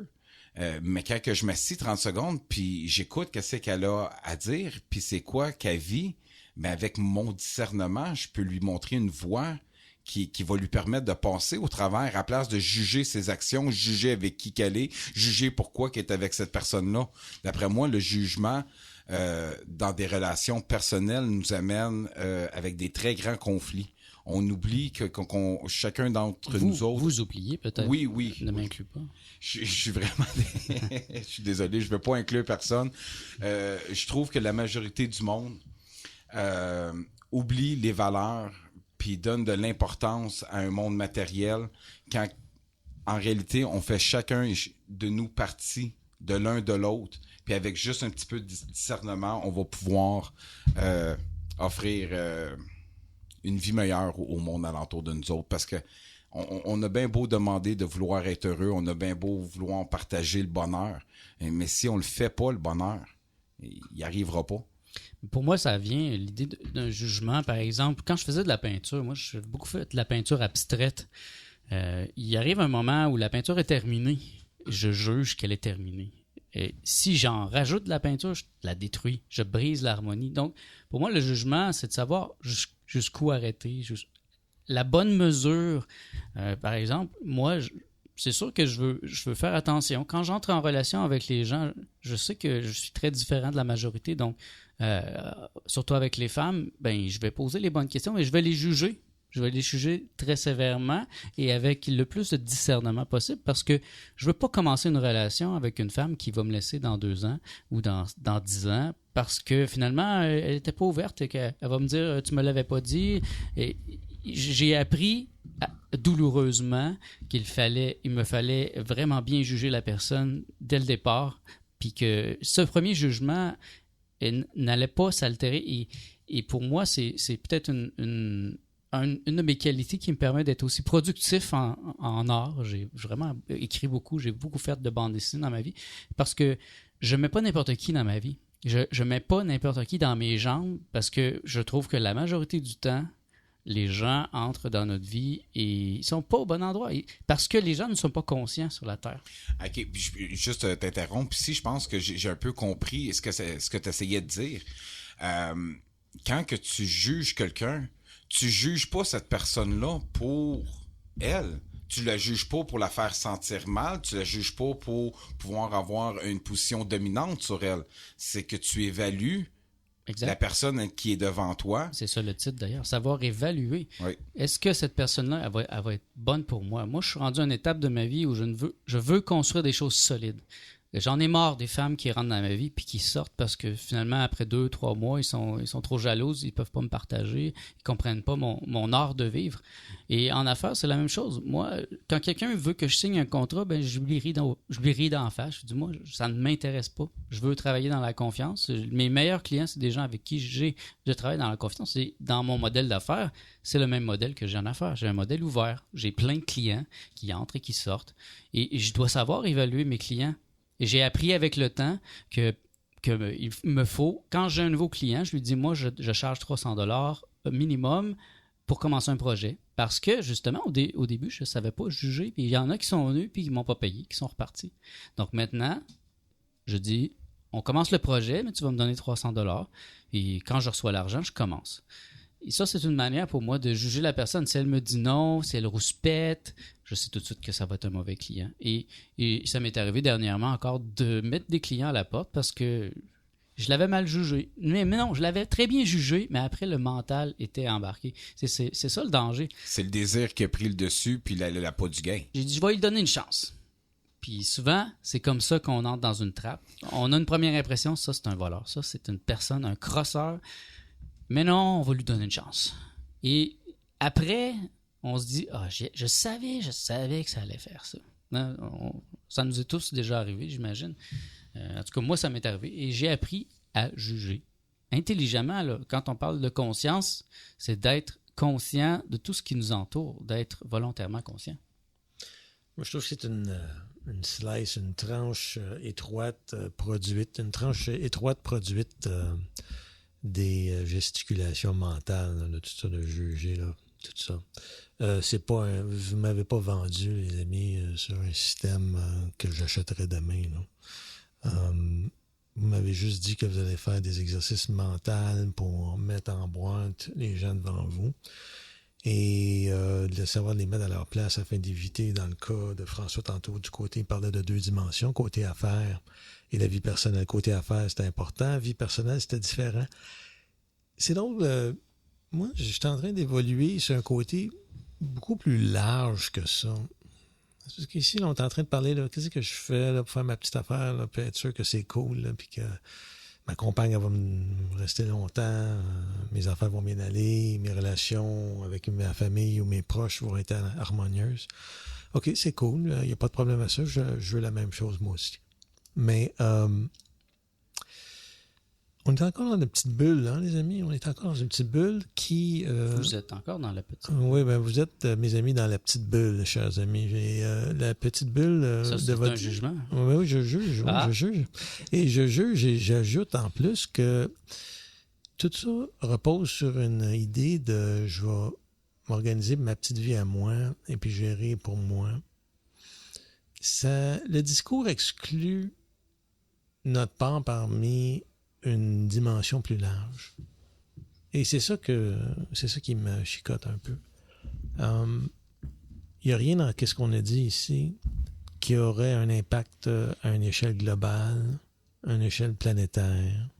Mais quand que je m'assis 30 secondes, puis j'écoute qu'est-ce qu'elle a à dire, puis c'est quoi qu'elle vit, ben avec mon discernement, je peux lui montrer une voie qui va lui permettre de passer au travers à place de juger ses actions, juger avec qui qu'elle est, juger pourquoi qu'elle est avec cette personne-là. D'après moi, le jugement dans des relations personnelles nous amène avec des très grands conflits. On oublie que chacun d'entre nous autres... Vous oubliez peut-être. Oui. Ne m'inclus pas. Je suis vraiment... je suis désolé, je ne veux pas inclure personne. Je trouve que la majorité du monde oublie les valeurs puis donne de l'importance à un monde matériel quand, en réalité, on fait chacun de nous partie de l'un de l'autre. Puis avec juste un petit peu de discernement, on va pouvoir offrir... une vie meilleure au monde alentour de nous autres, parce que on a bien beau demander de vouloir être heureux, on a bien beau vouloir partager le bonheur, mais si on le fait pas, le bonheur, il n'y arrivera pas. Pour moi, ça vient l'idée d'un jugement. Par exemple, quand je faisais de la peinture, moi, j'ai beaucoup fait de la peinture abstraite. Il arrive un moment où la peinture est terminée. Je juge qu'elle est terminée. Et si j'en rajoute de la peinture, je la détruis. Je brise l'harmonie. Donc, pour moi, le jugement, c'est de savoir jusqu'où arrêter. La bonne mesure, par exemple, moi, c'est sûr que je veux faire attention. Quand j'entre en relation avec les gens, je sais que je suis très différent de la majorité. Donc, surtout avec les femmes, ben, je vais poser les bonnes questions et je vais les juger. Je vais les juger très sévèrement et avec le plus de discernement possible, parce que je ne veux pas commencer une relation avec une femme qui va me laisser dans 2 ans ou dans 10 ans parce que finalement, elle n'était pas ouverte et qu'elle va me dire « tu ne me l'avais pas dit ». Et j'ai appris douloureusement qu'il me fallait vraiment bien juger la personne dès le départ, puis que ce premier jugement n'allait pas s'altérer. Et pour moi, c'est peut-être une de mes qualités qui me permet d'être aussi productif en art. J'ai vraiment écrit beaucoup, j'ai beaucoup fait de bande dessinée dans ma vie, parce que je ne mets pas n'importe qui dans ma vie. Je ne mets pas n'importe qui dans mes jambes, parce que je trouve que la majorité du temps, les gens entrent dans notre vie et ils ne sont pas au bon endroit, parce que les gens ne sont pas conscients sur la Terre. OK, puis juste t'interrompre ici, je pense que j'ai un peu compris ce que tu essayais de dire. Quand que tu juges quelqu'un, tu juges pas cette personne-là pour elle. Tu la juges pas pour la faire sentir mal. Tu la juges pas pour pouvoir avoir une position dominante sur elle. C'est que tu évalues la personne qui est devant toi. C'est ça le titre d'ailleurs, savoir évaluer. Oui. Est-ce que cette personne-là, elle va être bonne pour moi? Moi, je suis rendu à une étape de ma vie où je veux construire des choses solides. J'en ai marre des femmes qui rentrent dans ma vie puis qui sortent parce que finalement, après 2-3 mois, ils sont trop jalouses, ils peuvent pas me partager, ils comprennent pas mon art de vivre. Et en affaires, c'est la même chose. Moi, quand quelqu'un veut que je signe un contrat, ben je lui ris d'en face. Je dis, moi, ça ne m'intéresse pas. Je veux travailler dans la confiance. Mes meilleurs clients, c'est des gens avec qui je travaille dans la confiance. Et dans mon modèle d'affaires, c'est le même modèle que j'ai en affaires. J'ai un modèle ouvert. J'ai plein de clients qui entrent et qui sortent. Et je dois savoir évaluer mes clients. Et j'ai appris avec le temps que il me faut, quand j'ai un nouveau client, je lui dis, moi, je charge 300$ minimum pour commencer un projet. Parce que, justement, au début, je ne savais pas juger. Puis il y en a qui sont venus puis qui ne m'ont pas payé, qui sont repartis. Donc maintenant, je dis, on commence le projet, mais tu vas me donner 300$. Et quand je reçois l'argent, je commence. Et ça, c'est une manière pour moi de juger la personne. Si elle me dit non, si elle rouspète, je sais tout de suite que ça va être un mauvais client. Et ça m'est arrivé dernièrement encore de mettre des clients à la porte parce que je l'avais mal jugé. Mais non, je l'avais très bien jugé, mais après, le mental était embarqué. C'est ça le danger. C'est le désir qui a pris le dessus, puis la pas du gain. J'ai dit, je vais lui donner une chance. Puis souvent, c'est comme ça qu'on entre dans une trappe. On a une première impression, ça c'est un voleur, ça c'est une personne, un crosseur. Mais non, on va lui donner une chance. Et après, on se dit, je savais que ça allait faire ça. Ça nous est tous déjà arrivé, j'imagine. En tout cas, moi, ça m'est arrivé. Et j'ai appris à juger intelligemment. Là, quand on parle de conscience, c'est d'être conscient de tout ce qui nous entoure, d'être volontairement conscient. Moi, je trouve que c'est une slice, une tranche étroite produite, des gesticulations mentales, là, de tout ça, de juger, là, tout ça. C'est pas vous m'avez pas vendu, les amis, sur un système que j'achèterais demain, là. Vous m'avez juste dit que vous allez faire des exercices mentaux pour mettre en boîte les gens devant vous et de savoir les mettre à leur place afin d'éviter, dans le cas de François tantôt, du côté, il parlait de 2 dimensions, côté affaires et la vie personnelle. Côté affaires, c'était important, vie personnelle, c'était différent. C'est donc, moi, j'étais en train d'évoluer sur un côté beaucoup plus large que ça. Parce qu'ici, là, on est en train de parler, là, qu'est-ce que je fais là, pour faire ma petite affaire, là, puis être sûr que c'est cool, là, puis que ma compagne, elle va me rester longtemps, mes affaires vont bien aller, mes relations avec ma famille ou mes proches vont être harmonieuses. OK, c'est cool, il n'y a pas de problème à ça, je veux la même chose, moi aussi. Mais on est encore dans une petite bulle, hein, les amis? On est encore dans une petite bulle qui... Vous êtes encore dans la petite bulle. Oui, bien, vous êtes, mes amis, dans la petite bulle, chers amis. Et la petite bulle... ça, c'est un jugement. Oui, je juge. Je juge. Et je juge et j'ajoute en plus que tout ça repose sur une idée de je vais m'organiser ma petite vie à moi et puis gérer pour moi. Ça, le discours exclut notre part parmi une dimension plus large. Et c'est ça qui me chicote un peu. Il n'y a rien dans ce qu'on a dit ici qui aurait un impact à une échelle globale, à une échelle planétaire,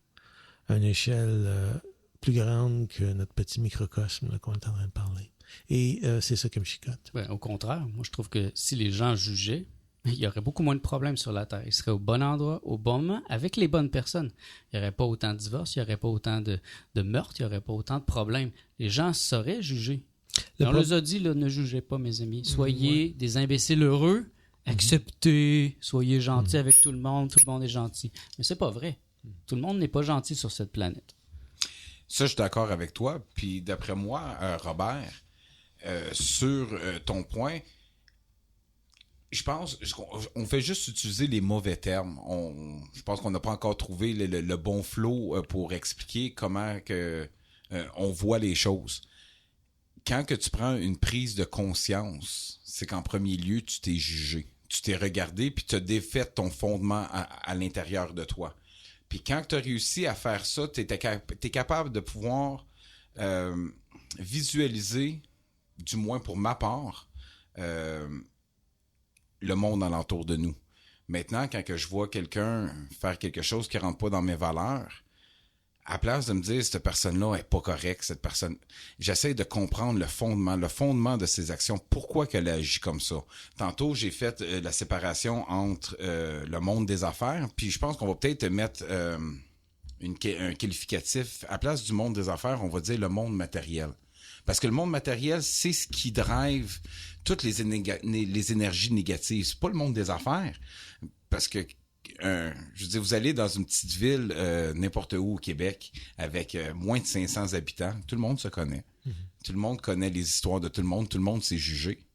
à une échelle plus grande que notre petit microcosme là, qu'on est en train de parler. Et c'est ça qui me chicote. Ben, au contraire, moi je trouve que si les gens jugeaient, il y aurait beaucoup moins de problèmes sur la Terre. Ils seraient au bon endroit, au bon moment, avec les bonnes personnes. Il n'y aurait pas autant de divorces, il n'y aurait pas autant de meurtres, il n'y aurait pas autant de problèmes. Les gens sauraient juger. On leur a dit, là, ne jugez pas, mes amis. Soyez des imbéciles heureux, acceptez, soyez gentils avec tout le monde est gentil. Mais c'est pas vrai. Tout le monde n'est pas gentil sur cette planète. Ça, je suis d'accord avec toi. Puis d'après moi, Robert, sur ton point, je pense qu'on fait juste utiliser les mauvais termes. Je pense qu'on n'a pas encore trouvé le bon flow pour expliquer comment que on voit les choses. Quand que tu prends une prise de conscience, c'est qu'en premier lieu, tu t'es jugé. Tu t'es regardé puis tu as défait ton fondement à l'intérieur de toi. Puis quand tu as réussi à faire ça, tu es capable de pouvoir visualiser, du moins pour ma part, le monde alentour de nous. Maintenant, quand que je vois quelqu'un faire quelque chose qui ne rentre pas dans mes valeurs, à place de me dire cette personne-là est pas correcte, cette personne, j'essaie de comprendre le fondement de ses actions, pourquoi qu'elle agit comme ça. Tantôt, j'ai fait la séparation entre le monde des affaires, puis je pense qu'on va peut-être mettre un qualificatif. À place du monde des affaires, on va dire le monde matériel. Parce que le monde matériel, c'est ce qui drive toutes les énergies négatives. C'est pas le monde des affaires. Parce que, je veux dire, vous allez dans une petite ville, n'importe où au Québec, avec moins de 500 habitants, tout le monde se connaît. Mm-hmm. Tout le monde connaît les histoires de tout le monde s'est jugé.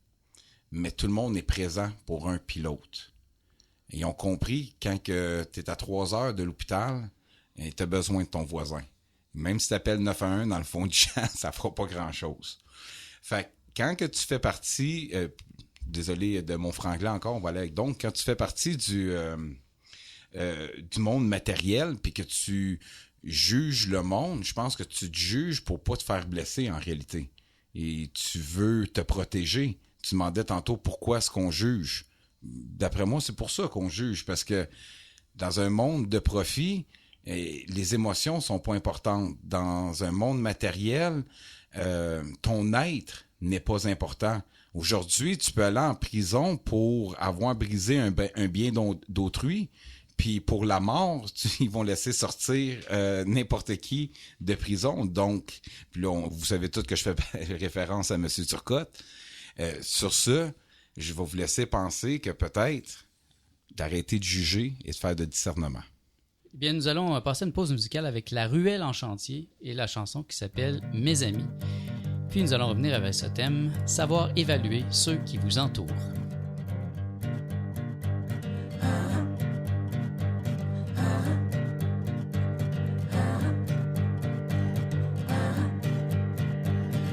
Mais tout le monde est présent pour un puis l'autre. Et ils ont compris, quand tu es à 3 heures de l'hôpital, tu as besoin de ton voisin. Même si tu appelles 911 dans le fond du champ, ça fera pas grand-chose. Fait que quand que tu fais partie, désolé de mon franglais encore, on va aller avec donc, quand tu fais partie du monde matériel puis que tu juges le monde, je pense que tu te juges pour pas te faire blesser en réalité. Et tu veux te protéger. Tu demandais tantôt pourquoi est-ce qu'on juge. D'après moi, c'est pour ça qu'on juge, parce que dans un monde de profit, les émotions sont pas importantes. Dans un monde matériel, ton être n'est pas important. Aujourd'hui, tu peux aller en prison pour avoir brisé un bien d'autrui, puis pour la mort, ils vont laisser sortir n'importe qui de prison. Donc, puis là, vous savez tous que je fais référence à M. Turcotte. Sur ce, je vais vous laisser penser que peut-être d'arrêter de juger et de faire de discernement. Eh bien, nous allons passer une pause musicale avec La Ruelle en chantier et la chanson qui s'appelle Mes amis. Puis nous allons revenir avec ce thème, savoir évaluer ceux qui vous entourent.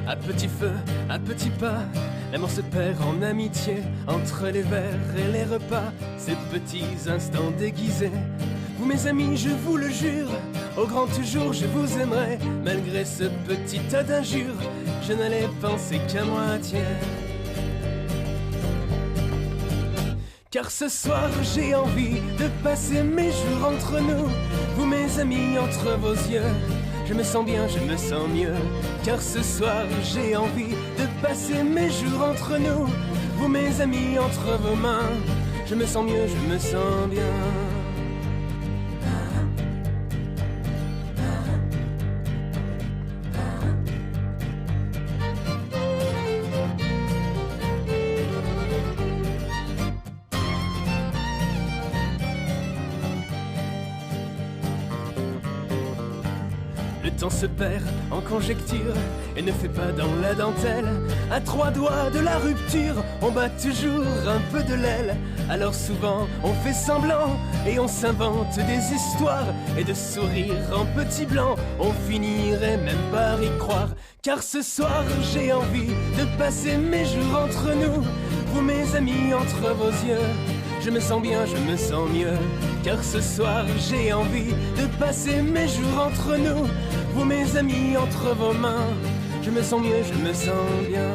À petit feu, à petits pas, l'amour se perd en amitié. Entre les verres et les repas, ces petits instants déguisés. Vous mes amis, je vous le jure, au grand jour je vous aimerai. Malgré ce petit tas d'injures, je n'allais penser qu'à moitié. Car ce soir j'ai envie de passer mes jours entre nous. Vous mes amis, entre vos yeux, je me sens bien, je me sens mieux. Car ce soir j'ai envie de passer mes jours entre nous. Vous mes amis, entre vos mains, je me sens mieux, je me sens bien. Le temps se perd en conjecture et ne fait pas dans la dentelle. À 3 doigts de la rupture, on bat toujours un peu de l'aile. Alors souvent on fait semblant et on s'invente des histoires. Et de sourire en petit blanc, on finirait même par y croire. Car ce soir j'ai envie de passer mes jours entre nous. Vous mes amis, entre vos yeux, je me sens bien, je me sens mieux. Car ce soir j'ai envie de passer mes jours entre nous. Vous mes amis, entre vos mains, je me sens mieux, je me sens bien.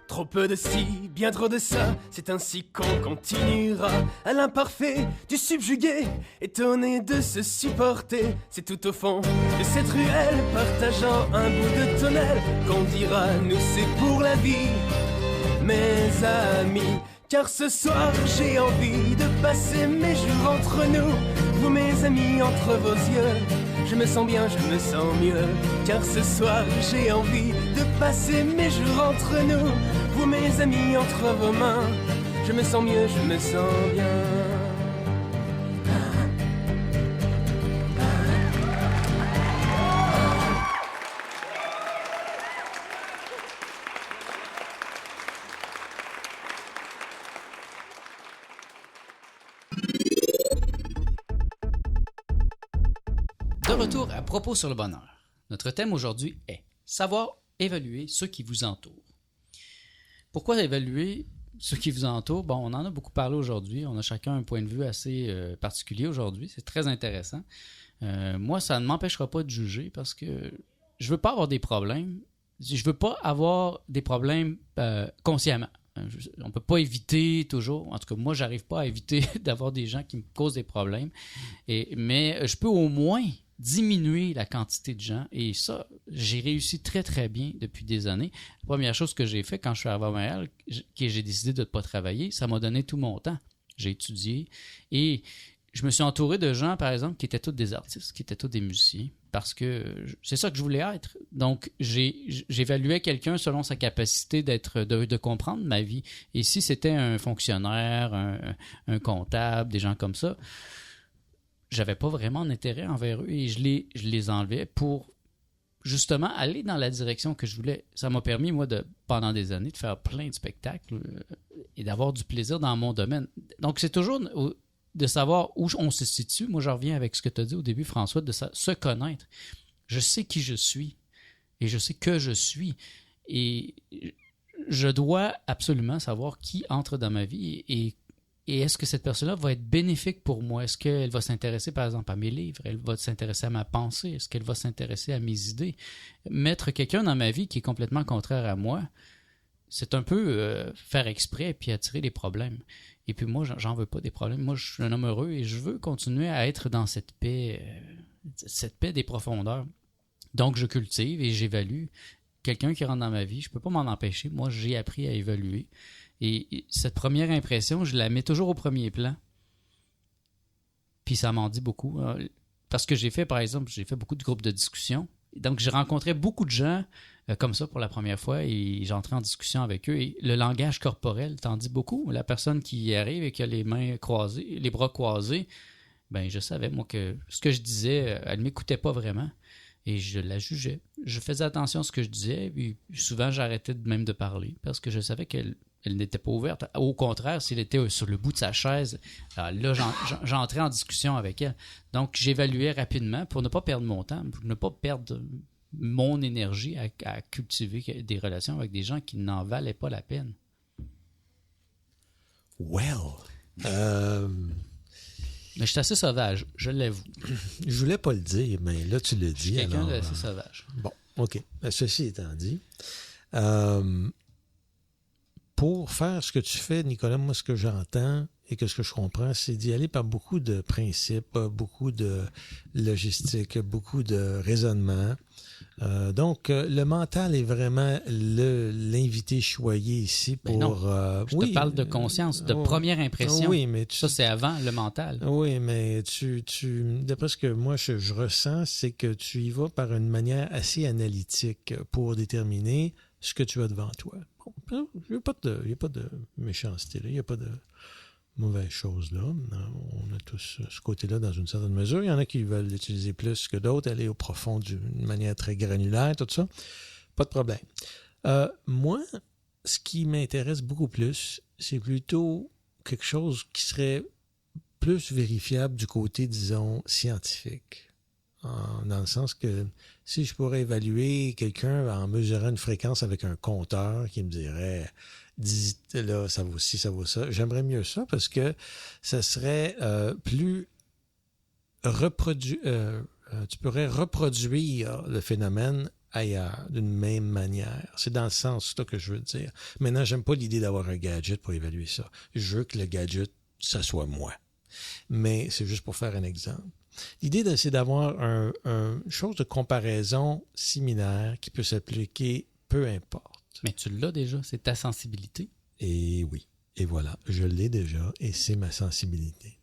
Trop peu de ci, bien trop de ça, c'est ainsi qu'on continuera. À l'imparfait, du subjugué, étonné de se supporter. C'est tout au fond de cette ruelle, partageant un bout de tonnelle, qu'on dira nous c'est pour la vie, mes amis. Car ce soir j'ai envie de passer mes jours entre nous. Vous mes amis, entre vos yeux, je me sens bien, je me sens mieux. Car ce soir j'ai envie de passer mes jours entre nous. Vous mes amis, entre vos mains, je me sens mieux, je me sens bien. De retour à Propos sur le bonheur. Notre thème aujourd'hui est savoir évaluer ceux qui vous entourent. Pourquoi évaluer ceux qui vous entourent? Bon, on en a beaucoup parlé aujourd'hui. On a chacun un point de vue assez particulier aujourd'hui. C'est très intéressant. Moi, ça ne m'empêchera pas de juger parce que je veux pas avoir des problèmes. Je veux pas avoir des problèmes consciemment. On peut pas éviter toujours. En tout cas, moi, j'arrive pas à éviter d'avoir des gens qui me causent des problèmes. Mais je peux au moins diminuer la quantité de gens. Et ça, j'ai réussi très, très bien depuis des années. La première chose que j'ai fait quand je suis arrivé à Montréal, que j'ai décidé de ne pas travailler, ça m'a donné tout mon temps. J'ai étudié et je me suis entouré de gens, par exemple, qui étaient tous des artistes, qui étaient tous des musiciens, parce que c'est ça que je voulais être. Donc, j'évaluais quelqu'un selon sa capacité de comprendre ma vie. Et si c'était un fonctionnaire, un comptable, des gens comme ça, j'avais pas vraiment d'intérêt envers eux et je les enlevais pour justement aller dans la direction que je voulais. Ça m'a permis, moi, pendant des années, de faire plein de spectacles et d'avoir du plaisir dans mon domaine. Donc, c'est toujours de savoir où on se situe. Moi, je reviens avec ce que tu as dit au début, François, de se connaître. Je sais qui je suis et je sais que je suis. Et je dois absolument savoir qui entre dans ma vie et est-ce que cette personne-là va être bénéfique pour moi? Est-ce qu'elle va s'intéresser, par exemple, à mes livres? Elle va s'intéresser à ma pensée? Est-ce qu'elle va s'intéresser à mes idées? Mettre quelqu'un dans ma vie qui est complètement contraire à moi, c'est un peu faire exprès puis attirer des problèmes. Et puis moi, j'en veux pas des problèmes. Moi, je suis un homme heureux et je veux continuer à être dans cette paix des profondeurs. Donc, je cultive et j'évalue. Quelqu'un qui rentre dans ma vie, je peux pas m'en empêcher. Moi, j'ai appris à évaluer. Et cette première impression, je la mets toujours au premier plan. Puis ça m'en dit beaucoup. Parce que j'ai fait beaucoup de groupes de discussion. Donc, j'ai rencontré beaucoup de gens comme ça pour la première fois et j'entrais en discussion avec eux. Et le langage corporel t'en dit beaucoup. La personne qui arrive et qui a les mains croisées, les bras croisés, ben je savais, moi, que ce que je disais, elle ne m'écoutait pas vraiment. Et je la jugeais. Je faisais attention à ce que je disais. Puis souvent, j'arrêtais même de parler parce que je savais qu'elle n'était pas ouverte. Au contraire, s'il était sur le bout de sa chaise, là, j'entrais en discussion avec elle. Donc, j'évaluais rapidement pour ne pas perdre mon temps, pour ne pas perdre mon énergie à cultiver des relations avec des gens qui n'en valaient pas la peine. Well. Mais je suis assez sauvage, je l'avoue. Je voulais pas le dire, mais là, tu le dis. Je suis quelqu'un alors, d'assez sauvage. Bon, OK. Ceci étant dit, pour faire ce que tu fais, Nicolas, moi, ce que j'entends et que ce que je comprends, c'est d'y aller par beaucoup de principes, beaucoup de logistique, beaucoup de raisonnement. Donc, le mental est vraiment l'invité choyé ici pour... Je te parle de conscience, de première impression. Oui, mais ça, c'est avant le mental. Oui, mais d'après ce que moi je ressens, c'est que tu y vas par une manière assez analytique pour déterminer ce que tu as devant toi. Bon, il n'y a pas de méchanceté là, il n'y a pas de mauvaise chose là. On a tous ce côté-là dans une certaine mesure. Il y en a qui veulent l'utiliser plus que d'autres, aller au profond d'une manière très granulaire, tout ça. Pas de problème. Moi, ce qui m'intéresse beaucoup plus, c'est plutôt quelque chose qui serait plus vérifiable du côté, disons, scientifique. Dans le sens que si je pourrais évaluer quelqu'un en mesurant une fréquence avec un compteur qui me dirait dis, là, ça vaut ci, ça vaut ça, j'aimerais mieux ça parce que ça serait plus tu pourrais reproduire le phénomène ailleurs, d'une même manière. C'est dans le sens là que je veux dire. Maintenant, j'aime pas l'idée d'avoir un gadget pour évaluer ça. Je veux que le gadget, ça soit moi. Mais c'est juste pour faire un exemple. L'idée, c'est d'avoir une chose de comparaison similaire qui peut s'appliquer peu importe. Mais tu l'as déjà, c'est ta sensibilité. Et oui, et voilà, je l'ai déjà et c'est ma sensibilité.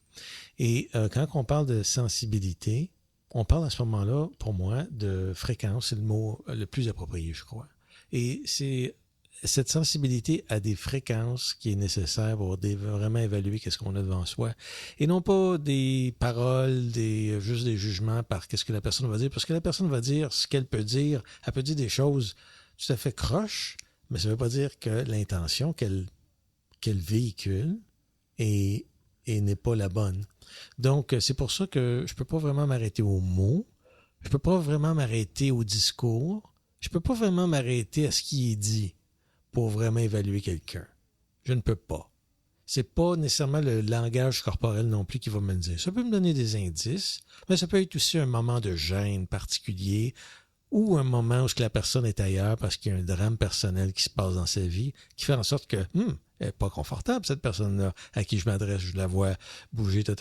Et quand on parle de sensibilité, on parle à ce moment-là, pour moi, de fréquence, c'est le mot le plus approprié, je crois. Et c'est cette sensibilité à des fréquences qui est nécessaire pour vraiment évaluer qu'est-ce qu'on a devant soi. Et non pas des paroles, juste des jugements par qu'est-ce que la personne va dire. Parce que la personne va dire ce qu'elle peut dire. Elle peut dire des choses tout à fait croches, mais ça ne veut pas dire que l'intention qu'elle véhicule n'est pas la bonne. Donc, c'est pour ça que je ne peux pas vraiment m'arrêter aux mots. Je ne peux pas vraiment m'arrêter au discours. Je ne peux pas vraiment m'arrêter à ce qui est dit pour vraiment évaluer quelqu'un. Je ne peux pas. C'est pas nécessairement le langage corporel non plus qui va me le dire. Ça peut me donner des indices, mais ça peut être aussi un moment de gêne particulier ou un moment où la personne est ailleurs parce qu'il y a un drame personnel qui se passe dans sa vie qui fait en sorte que elle n'est pas confortable, cette personne-là à qui je m'adresse. Je la vois bouger, Tu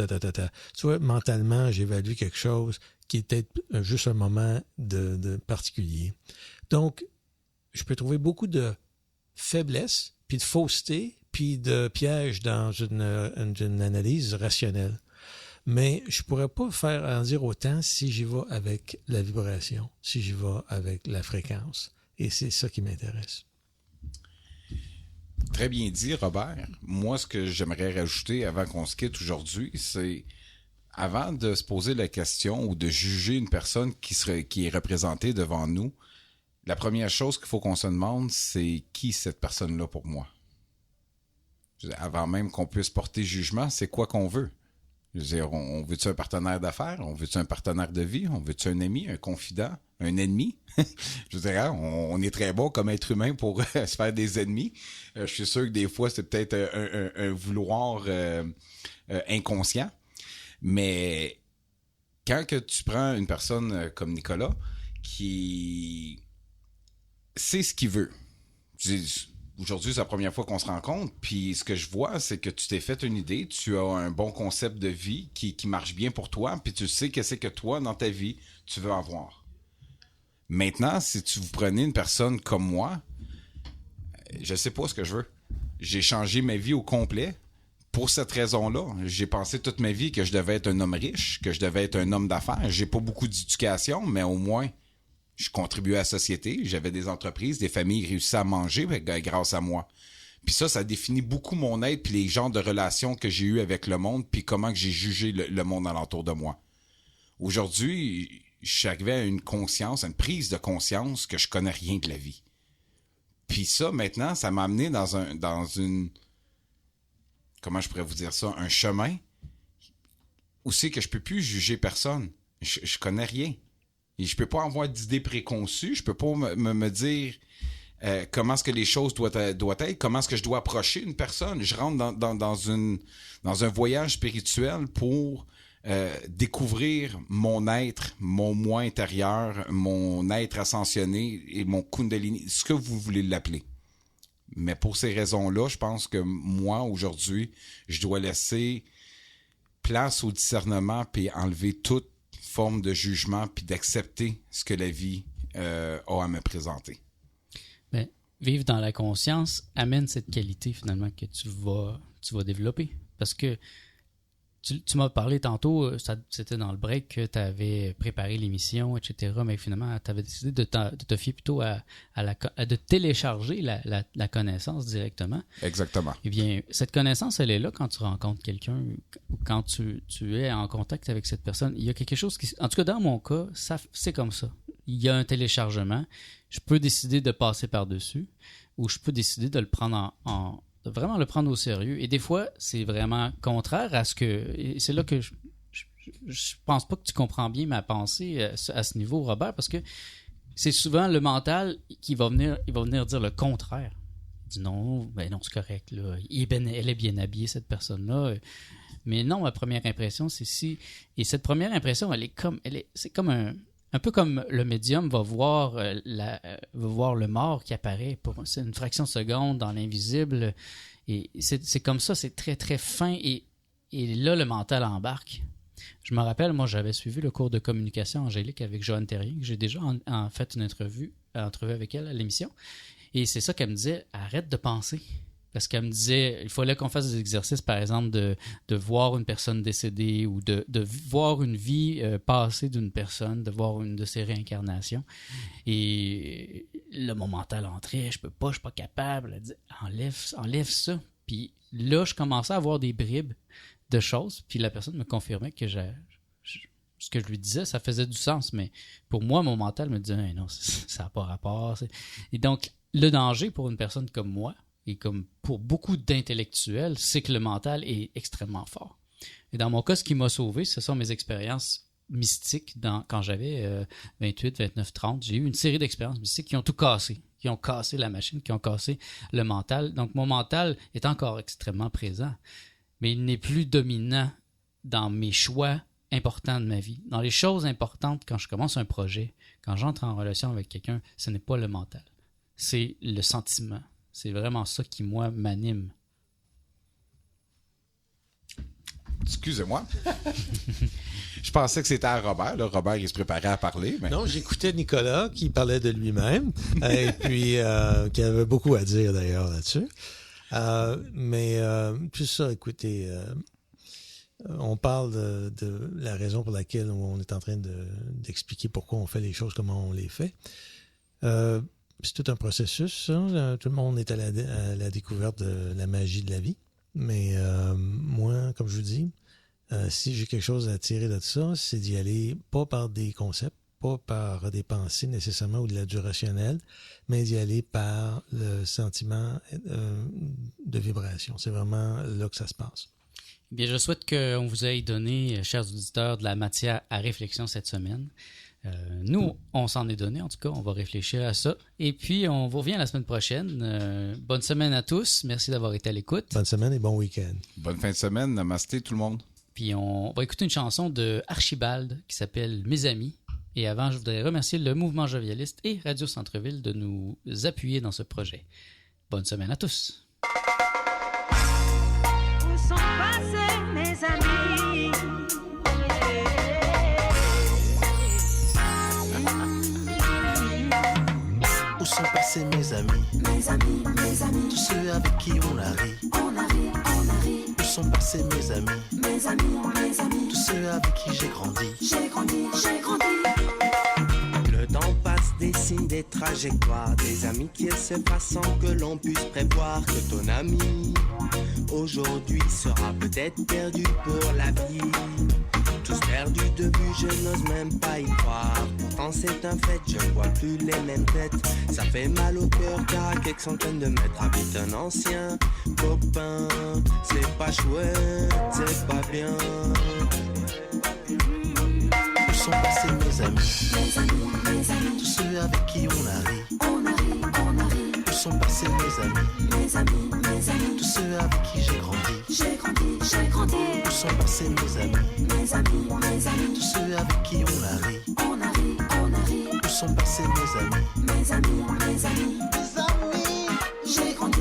vois, mentalement, j'évalue quelque chose qui est peut-être juste un moment de particulier. Donc, je peux trouver beaucoup de faiblesse, puis de fausseté, puis de piège dans une analyse rationnelle. Mais je pourrais pas faire en dire autant si j'y vais avec la vibration, si j'y vais avec la fréquence. Et c'est ça qui m'intéresse. Très bien dit, Robert. Moi, ce que j'aimerais rajouter avant qu'on se quitte aujourd'hui, c'est avant de se poser la question ou de juger une personne qui est représentée devant nous, la première chose qu'il faut qu'on se demande, c'est qui cette personne-là pour moi. Avant même qu'on puisse porter jugement, c'est quoi qu'on veut. Je veux dire, on veut-tu un partenaire d'affaires? On veut-tu un partenaire de vie? On veut-tu un ami, un confident, un ennemi? Je veux dire, hein, on est très bon comme être humain pour se faire des ennemis. Je suis sûr que des fois, c'est peut-être un vouloir inconscient. Mais quand que tu prends une personne comme Nicolas qui sait ce qu'il veut, aujourd'hui, c'est la première fois qu'on se rencontre, puis ce que je vois, c'est que tu t'es fait une idée, tu as un bon concept de vie qui marche bien pour toi, puis tu sais qu'est-ce que toi, dans ta vie, tu veux avoir. Maintenant, si tu vous prenez une personne comme moi, je sais pas ce que je veux. J'ai changé ma vie au complet pour cette raison-là. J'ai pensé toute ma vie que je devais être un homme riche, que je devais être un homme d'affaires. J'ai pas beaucoup d'éducation, mais au moins... je contribuais à la société, j'avais des entreprises, des familles réussissaient à manger grâce à moi. Puis ça définit beaucoup mon être, puis les genres de relations que j'ai eues avec le monde, puis comment que j'ai jugé le monde alentour de moi. Aujourd'hui, je suis arrivé à une conscience, à une prise de conscience que je connais rien de la vie. Puis ça, maintenant, ça m'a amené dans une... comment je pourrais vous dire ça? Un chemin où c'est que je peux plus juger personne. Je connais rien. Et je peux pas avoir d'idées préconçues, je peux pas me dire comment est-ce que les choses doivent être, comment est-ce que je dois approcher une personne. Je rentre dans un voyage spirituel pour découvrir mon être, mon moi intérieur, mon être ascensionné et mon kundalini, ce que vous voulez l'appeler. Mais pour ces raisons-là, je pense que moi, aujourd'hui, je dois laisser place au discernement puis enlever toute forme de jugement puis d'accepter ce que la vie a à me présenter. Ben, vivre dans la conscience amène cette qualité finalement que tu vas développer. Parce que tu m'as parlé tantôt, c'était dans le break que tu avais préparé l'émission, etc. Mais finalement, tu avais décidé de te fier plutôt de télécharger la connaissance directement. Exactement. Eh bien, cette connaissance, elle est là quand tu rencontres quelqu'un, quand tu es en contact avec cette personne. Il y a quelque chose qui... En tout cas, dans mon cas, c'est comme ça. Il y a un téléchargement. Je peux décider de passer par-dessus ou je peux décider de le prendre de vraiment le prendre au sérieux. Et des fois, c'est vraiment contraire à ce que... Et c'est là que je pense pas que tu comprends bien ma pensée à ce niveau, Robert, parce que c'est souvent le mental qui va venir dire le contraire. Il dit non, ben non, c'est correct, là. Elle est bien habillée, cette personne-là. Mais non, ma première impression, c'est si... Et cette première impression, c'est comme un peu comme le médium va voir le mort qui apparaît. C'est une fraction de seconde dans l'invisible. Et c'est comme ça, c'est très, très fin. Et là, le mental embarque. Je me rappelle, moi, j'avais suivi le cours de communication angélique avec Joanne Terrien. J'ai déjà en fait une entrevue avec elle à l'émission. Et c'est ça qu'elle me disait, arrête de penser. Parce qu'elle me disait, il fallait qu'on fasse des exercices, par exemple, de voir une personne décédée ou de voir une vie passée d'une personne, de voir une de ses réincarnations. Et là, mon mental entrait, je suis pas capable. Elle dit, enlève ça. Puis là, je commençais à avoir des bribes de choses. Puis la personne me confirmait que ce que je lui disais, ça faisait du sens. Mais pour moi, mon mental me disait, non, ça n'a pas rapport. Et donc, le danger pour une personne comme moi, et comme pour beaucoup d'intellectuels, c'est que le mental est extrêmement fort. Et dans mon cas, ce qui m'a sauvé, ce sont mes expériences mystiques. Quand j'avais 28, 29, 30, j'ai eu une série d'expériences mystiques qui ont tout cassé. Qui ont cassé la machine, qui ont cassé le mental. Donc, mon mental est encore extrêmement présent. Mais il n'est plus dominant dans mes choix importants de ma vie. Dans les choses importantes, quand je commence un projet, quand j'entre en relation avec quelqu'un, ce n'est pas le mental. C'est le sentiment. C'est vraiment ça qui, moi, m'anime. Excusez-moi. Je pensais que c'était à Robert. Là, Robert, il se préparait à parler. Mais... Non, j'écoutais Nicolas qui parlait de lui-même et puis qui avait beaucoup à dire d'ailleurs là-dessus. Mais tout ça, écoutez, on parle de la raison pour laquelle on est en train d'expliquer pourquoi on fait les choses, comment on les fait. C'est tout un processus, ça. Tout le monde est à la découverte de la magie de la vie. Mais moi, comme je vous dis, si j'ai quelque chose à tirer de ça, c'est d'y aller pas par des concepts, pas par des pensées nécessairement ou du rationnel, mais d'y aller par le sentiment de vibration. C'est vraiment là que ça se passe. Bien, je souhaite qu'on vous ait donné, chers auditeurs, de la matière à réflexion cette semaine. Nous, on s'en est donné, en tout cas, on va réfléchir à ça. Et puis, on vous revient la semaine prochaine. Bonne semaine à tous. Merci d'avoir été à l'écoute. Bonne semaine et bon week-end. Bonne fin de semaine. Namasté tout le monde. Puis, on va écouter une chanson de Archibald qui s'appelle « Mes amis ». Et avant, je voudrais remercier le Mouvement Jovialiste et Radio Centre-Ville de nous appuyer dans ce projet. Bonne semaine à tous. Où sont passés mes amis? Où sont passés mes amis? Tous ceux avec qui on a ri. Où sont passés mes amis? Tous ceux avec qui j'ai grandi. Le temps passe, dessine des trajectoires, des amitiés se passent sans que l'on puisse prévoir que ton ami aujourd'hui sera peut-être perdu pour la vie. Tous perdus de vue, je n'ose même pas y croire. Pourtant c'est un fait, je ne vois plus les mêmes têtes. Ça fait mal au cœur car à quelques centaines de mètres habite un ancien copain. C'est pas chouette, c'est pas bien. Où sont passés mes amis? Tous ceux avec qui on a ri. Où sont passés mes amis? Tous ceux avec qui j'ai grandi. Où sont passés mes amis? Tous ceux avec qui on a ri. Où sont passés mes amis? J'ai grandi.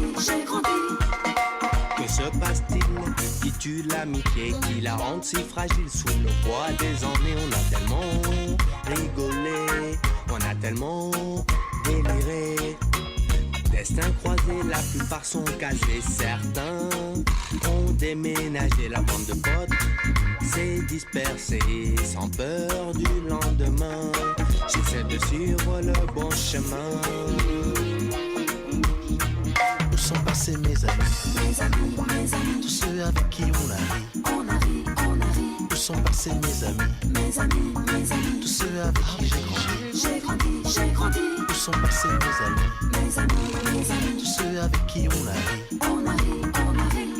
Que se passe-t-il qui tue l'amitié, qui la rend si fragile sous le poids des années? On a tellement rigolé, on a tellement déliré. Destin croisé, la plupart sont casés. Certains ont déménagé, la bande de potes s'est dispersée sans peur du lendemain. J'essaie de suivre le bon chemin. Où sont passés mes amis? Tous ceux avec qui on a ri. Où sont passés mes amis? Tous ceux avec qui j'ai grandi. Où sont passés mes amis? Tous ceux avec qui on a ri.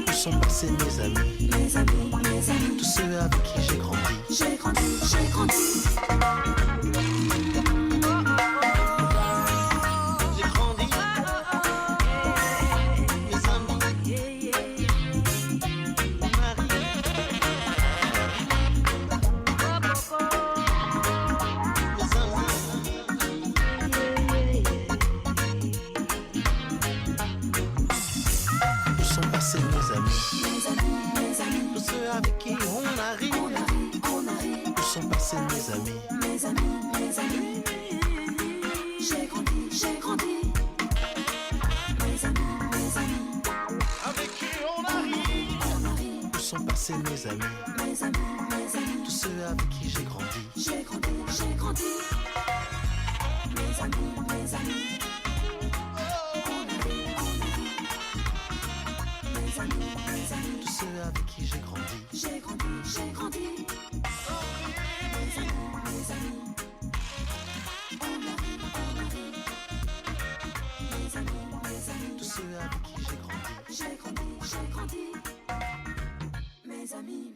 Où sont passés mes amis? Tous ceux avec qui j'ai grandi. Mes amis, tous ceux avec qui j'ai grandi. Mes amis. Tous ceux avec qui j'ai grandi. Mes amis. Tous ceux avec qui j'ai grandi.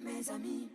Mes amis.